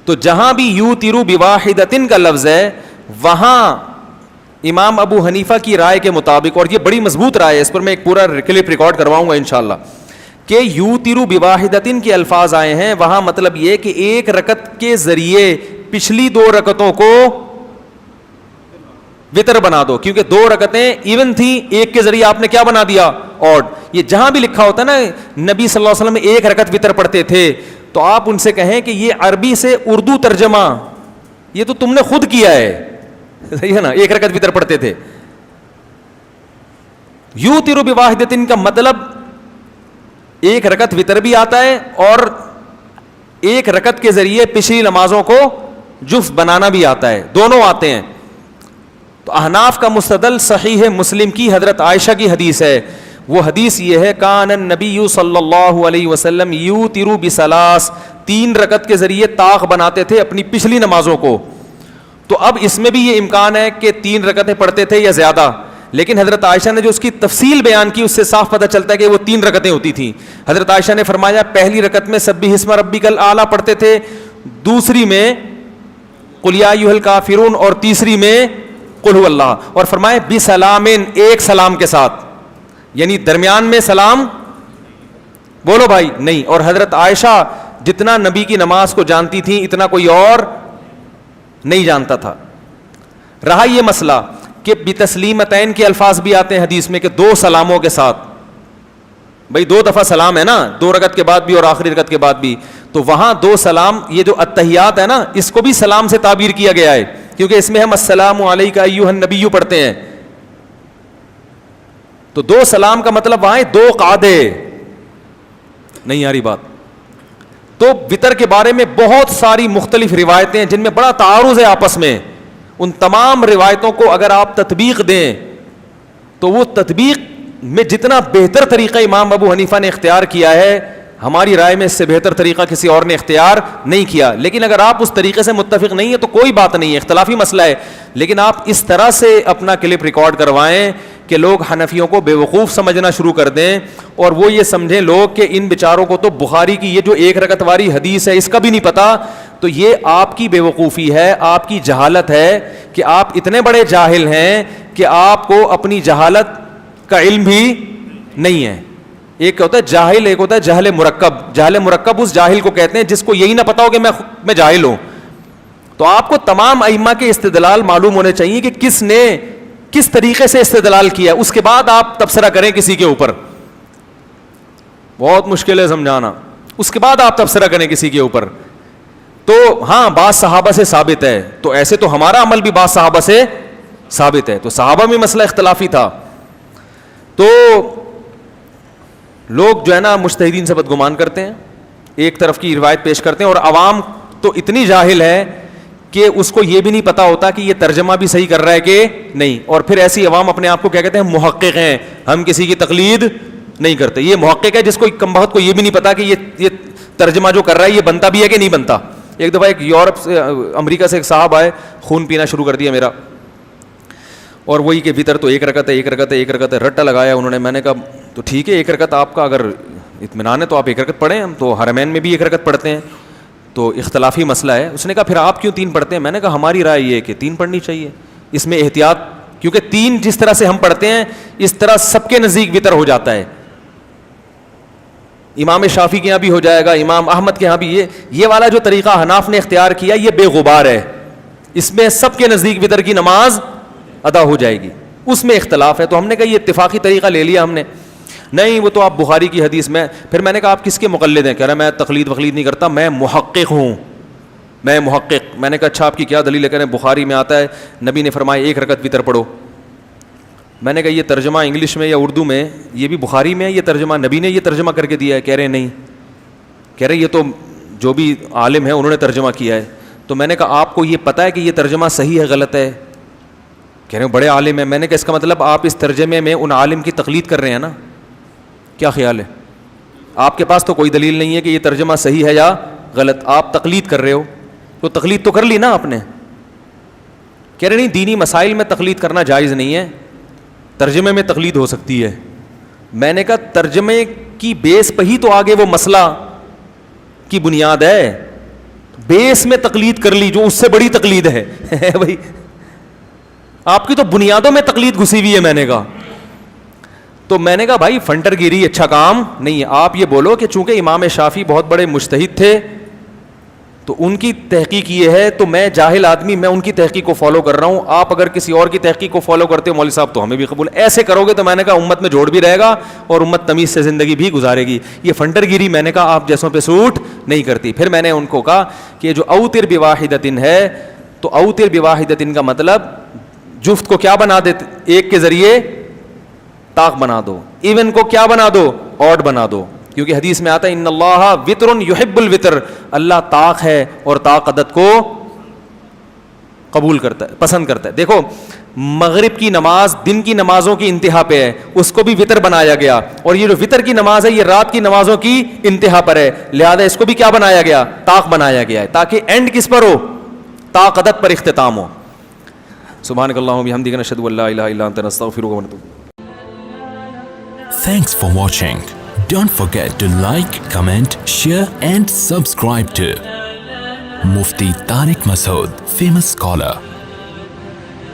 تو جہاں بھی یوتر بواحدۃ کا لفظ ہے وہاں امام ابو حنیفہ کی رائے کے مطابق, اور یہ بڑی مضبوط رائے ہے, اس پر میں ایک پورا کلپ ریکارڈ کرواؤں گا انشاءاللہ, کہ یوتر بواحدۃ کے الفاظ آئے ہیں. وہاں مطلب یہ کہ 1 رکعت کے ذریعے پچھلی 2 رکعتوں کو وطر بنا دو, کیونکہ 2 رکعتیں ایون تھی, 1 کے ذریعے آپ نے کیا بنا دیا, آڈ. یہ جہاں بھی لکھا ہوتا ہے نا نبی صلی اللہ علیہ وسلم 1 رکعت وطر پڑھتے تھے, تو آپ ان سے کہیں کہ یہ عربی سے اردو ترجمہ یہ تو تم نے خود کیا ہے, صحیح ہے نا. 1 رکعت وطر پڑھتے تھے. یوتر بواحدۃ کا مطلب 1 رکعت وطر بھی آتا ہے, اور 1 رکعت کے ذریعے پچھلی نمازوں کو جفت بنانا بھی آتا ہے, دونوں آتے ہیں. تو احناف کا مستدل صحیح مسلم کی حضرت عائشہ کی حدیث ہے. وہ حدیث یہ ہے کان النبی صلی اللہ علیہ وسلم یوتر بثلاث, 3 رکعت کے ذریعے طاق بناتے تھے اپنی پچھلی نمازوں کو. تو اب اس میں بھی یہ امکان ہے کہ 3 رکعتیں پڑھتے تھے یا زیادہ, لیکن حضرت عائشہ نے جو اس کی تفصیل بیان کی اس سے صاف پتہ چلتا ہے کہ وہ 3 رکعتیں ہوتی تھیں. حضرت عائشہ نے فرمایا پہلی رکعت میں سبح اسم ربک الاعلی پڑھتے تھے, دوسری میں قل یا ایھا الکافرون, اور تیسری میں قل هو اللہ, اور فرمایا بسلام, 1 سلام کے ساتھ, یعنی درمیان میں سلام بولو بھائی نہیں. اور حضرت عائشہ جتنا نبی کی نماز کو جانتی تھی اتنا کوئی اور نہیں جانتا تھا. رہا یہ مسئلہ کہ بتسلیمتین کے الفاظ بھی آتے ہیں حدیث میں کہ 2 سلاموں کے ساتھ. بھائی 2 دفعہ سلام ہے نا, 2 رکعت کے بعد بھی اور آخری رکعت کے بعد بھی, تو وہاں 2 سلام, یہ جو التحیات ہے نا اس کو بھی سلام سے تعبیر کیا گیا ہے, کیونکہ اس میں ہم السلام علیک ایھا النبی پڑھتے ہیں. تو 2 سلام کا مطلب وہاں 2 قعدے. نہیں آ رہی بات. تو وطر کے بارے میں بہت ساری مختلف روایتیں ہیں جن میں بڑا تعارض ہے آپس میں. ان تمام روایتوں کو اگر آپ تطبیق دیں تو وہ تطبیق میں جتنا بہتر طریقہ امام ابو حنیفہ نے اختیار کیا ہے ہماری رائے میں اس سے بہتر طریقہ کسی اور نے اختیار نہیں کیا. لیکن اگر آپ اس طریقے سے متفق نہیں ہیں تو کوئی بات نہیں ہے, اختلافی مسئلہ ہے, لیکن آپ اس طرح سے اپنا کلپ ریکارڈ کروائیں کہ لوگ حنفیوں کو بے وقوف سمجھنا شروع کر دیں, اور وہ یہ سمجھیں لوگ کہ ان بیچاروں کو تو بخاری کی یہ جو 1 رکعت والی حدیث ہے اس کا بھی نہیں پتا. تو یہ آپ کی بے وقوفی ہے, آپ کی جہالت ہے کہ آپ اتنے بڑے جاہل ہیں کہ آپ کو اپنی جہالت کا علم بھی نہیں ہے. ایک ہوتا ہے جاہل, ایک ہوتا ہے جہل مرکب. جہل مرکب اس جاہل کو کہتے ہیں جس کو یہی نہ پتا ہو کہ میں جاہل ہوں. تو آپ کو تمام ائمہ کے استدلال معلوم ہونے چاہیے کہ کس نے کس طریقے سے استدلال کیا, اس کے بعد آپ تبصرہ کریں کسی کے اوپر. بہت مشکل ہے سمجھانا. اس کے بعد آپ تبصرہ کریں کسی کے اوپر. تو ہاں بعض صحابہ سے ثابت ہے, تو ایسے تو ہمارا عمل بھی بعض صحابہ سے ثابت ہے. تو صحابہ میں مسئلہ اختلافی تھا. تو لوگ جو ہے نا مجتہدین سے بدگمان کرتے ہیں, ایک طرف کی روایت پیش کرتے ہیں, اور عوام تو اتنی جاہل ہے کہ اس کو یہ بھی نہیں پتا ہوتا کہ یہ ترجمہ بھی صحیح کر رہا ہے کہ نہیں. اور پھر ایسی عوام اپنے آپ کو کیا کہتے ہیں, محقق ہیں, ہم کسی کی تقلید نہیں کرتے. یہ محقق ہے جس کو کمبخت کو یہ بھی نہیں پتا کہ یہ ترجمہ جو کر رہا ہے یہ بنتا بھی ہے کہ نہیں بنتا. ایک دفعہ ایک یورپ سے امریکہ سے ایک صاحب آئے, خون پینا شروع کر دیا میرا, اور وہی کہ وطر تو 1 رکعت ہے, 1 رکعت ہے, 1 رکعت ہے, رٹا لگایا انہوں نے. میں نے کہا تو ٹھیک ہے 1 رکعت آپ کا اگر اطمینان ہے تو آپ 1 رکعت پڑھیں, ہم تو حرمین میں بھی 1 رکعت پڑھتے ہیں, تو اختلافی مسئلہ ہے. اس نے کہا پھر آپ کیوں 3 پڑھتے ہیں؟ میں نے کہا ہماری رائے یہ ہے کہ 3 پڑھنی چاہیے, اس میں احتیاط, کیونکہ 3 جس طرح سے ہم پڑھتے ہیں اس طرح سب کے نزدیک وطر ہو جاتا ہے. امام شافعی کے یہاں بھی ہو جائے گا, امام احمد کے یہاں بھی. یہ والا جو طریقہ حناف نے اختیار کیا یہ بے غبار ہے, اس میں سب کے نزدیک وطر کی نماز ادا ہو جائے گی. اس میں اختلاف ہے, تو ہم نے کہا یہ اتفاقی طریقہ لے لیا ہم نے. نہیں وہ تو آپ بخاری کی حدیث میں. پھر میں نے کہا آپ کس کے مقلد ہیں؟ کہہ رہا میں تقلید وقلید نہیں کرتا, میں محقق ہوں, میں محقق. میں نے کہا اچھا آپ کی کیا دلیل ہے؟ کہہ رہے بخاری میں آتا ہے نبی نے فرمایا 1 رکعت وطر پڑھو. میں نے کہا یہ ترجمہ انگلش میں یا اردو میں یہ بھی بخاری میں ہے, یہ ترجمہ نبی نے یہ ترجمہ کر کے دیا ہے؟ کہہ رہے نہیں. کہہ رہے یہ تو جو بھی عالم ہے انہوں نے ترجمہ کیا ہے. تو میں نے کہا آپ کو یہ پتہ ہے کہ یہ ترجمہ صحیح ہے غلط ہے؟ کہہ رہے ہیں بڑے عالم ہیں. میں نے کہا اس کا مطلب آپ اس ترجمے میں ان عالم کی تقلید کر رہے ہیں نا, کیا خیال ہے؟ آپ کے پاس تو کوئی دلیل نہیں ہے کہ یہ ترجمہ صحیح ہے یا غلط, آپ تقلید کر رہے ہو. تو تقلید تو کر لی نا آپ نے. کہہ رہے نہیں دینی مسائل میں تقلید کرنا جائز نہیں ہے, ترجمے میں تقلید ہو سکتی ہے. میں نے کہا ترجمے کی بیس پہ ہی تو آگے وہ مسئلہ کی بنیاد ہے, بیس میں تقلید کر لی جو اس سے بڑی تقلید ہے بھائی. آپ کی تو بنیادوں میں تقلید گھسی ہوئی ہے. میں نے کہا تو میں نے کہا بھائی فنٹر گیری اچھا کام نہیں ہے. آپ یہ بولو کہ چونکہ امام شافعی بہت بڑے مجتہد تھے تو ان کی تحقیق یہ ہے, تو میں جاہل آدمی میں ان کی تحقیق کو فالو کر رہا ہوں. آپ اگر کسی اور کی تحقیق کو فالو کرتے ہو مولوی صاحب تو ہمیں بھی قبول. ایسے کرو گے تو میں نے کہا امت میں جوڑ بھی رہے گا اور امت تمیز سے زندگی بھی گزارے گی. یہ فنٹر گیری میں نے کہا آپ جیسوں پہ سوٹ نہیں کرتی. پھر میں نے ان کو کہا کہ جو اوتر بواحدتن ہے, تو اوتر بواحدتن کا مطلب جفت کو کیا بنا دے, ایک کے ذریعے طاق بنا دو, ایون کو کیا بنا دو, آڈ بنا دو. کیونکہ حدیث میں آتا ہے ان اللہ وطر یحب الوطر, اللہ طاق ہے اور طاق عدد کو قبول کرتا ہے, پسند کرتا ہے. دیکھو مغرب کی نماز دن کی نمازوں کی انتہا پہ ہے, اس کو بھی وطر بنایا گیا, اور یہ جو وطر کی نماز ہے یہ رات کی نمازوں کی انتہا پر ہے, لہذا اس کو بھی کیا بنایا گیا, طاق بنایا گیا ہے, تاکہ اینڈ کس پر ہو, طاق عدد پر اختتام ہو. سبحانک اللہم وبحمدک نشہد ان لا الہ الا انت نستغفرک ونتوب. Thanks for watching. Don't forget to like, comment, share and subscribe to Mufti Tariq Masood, famous scholar.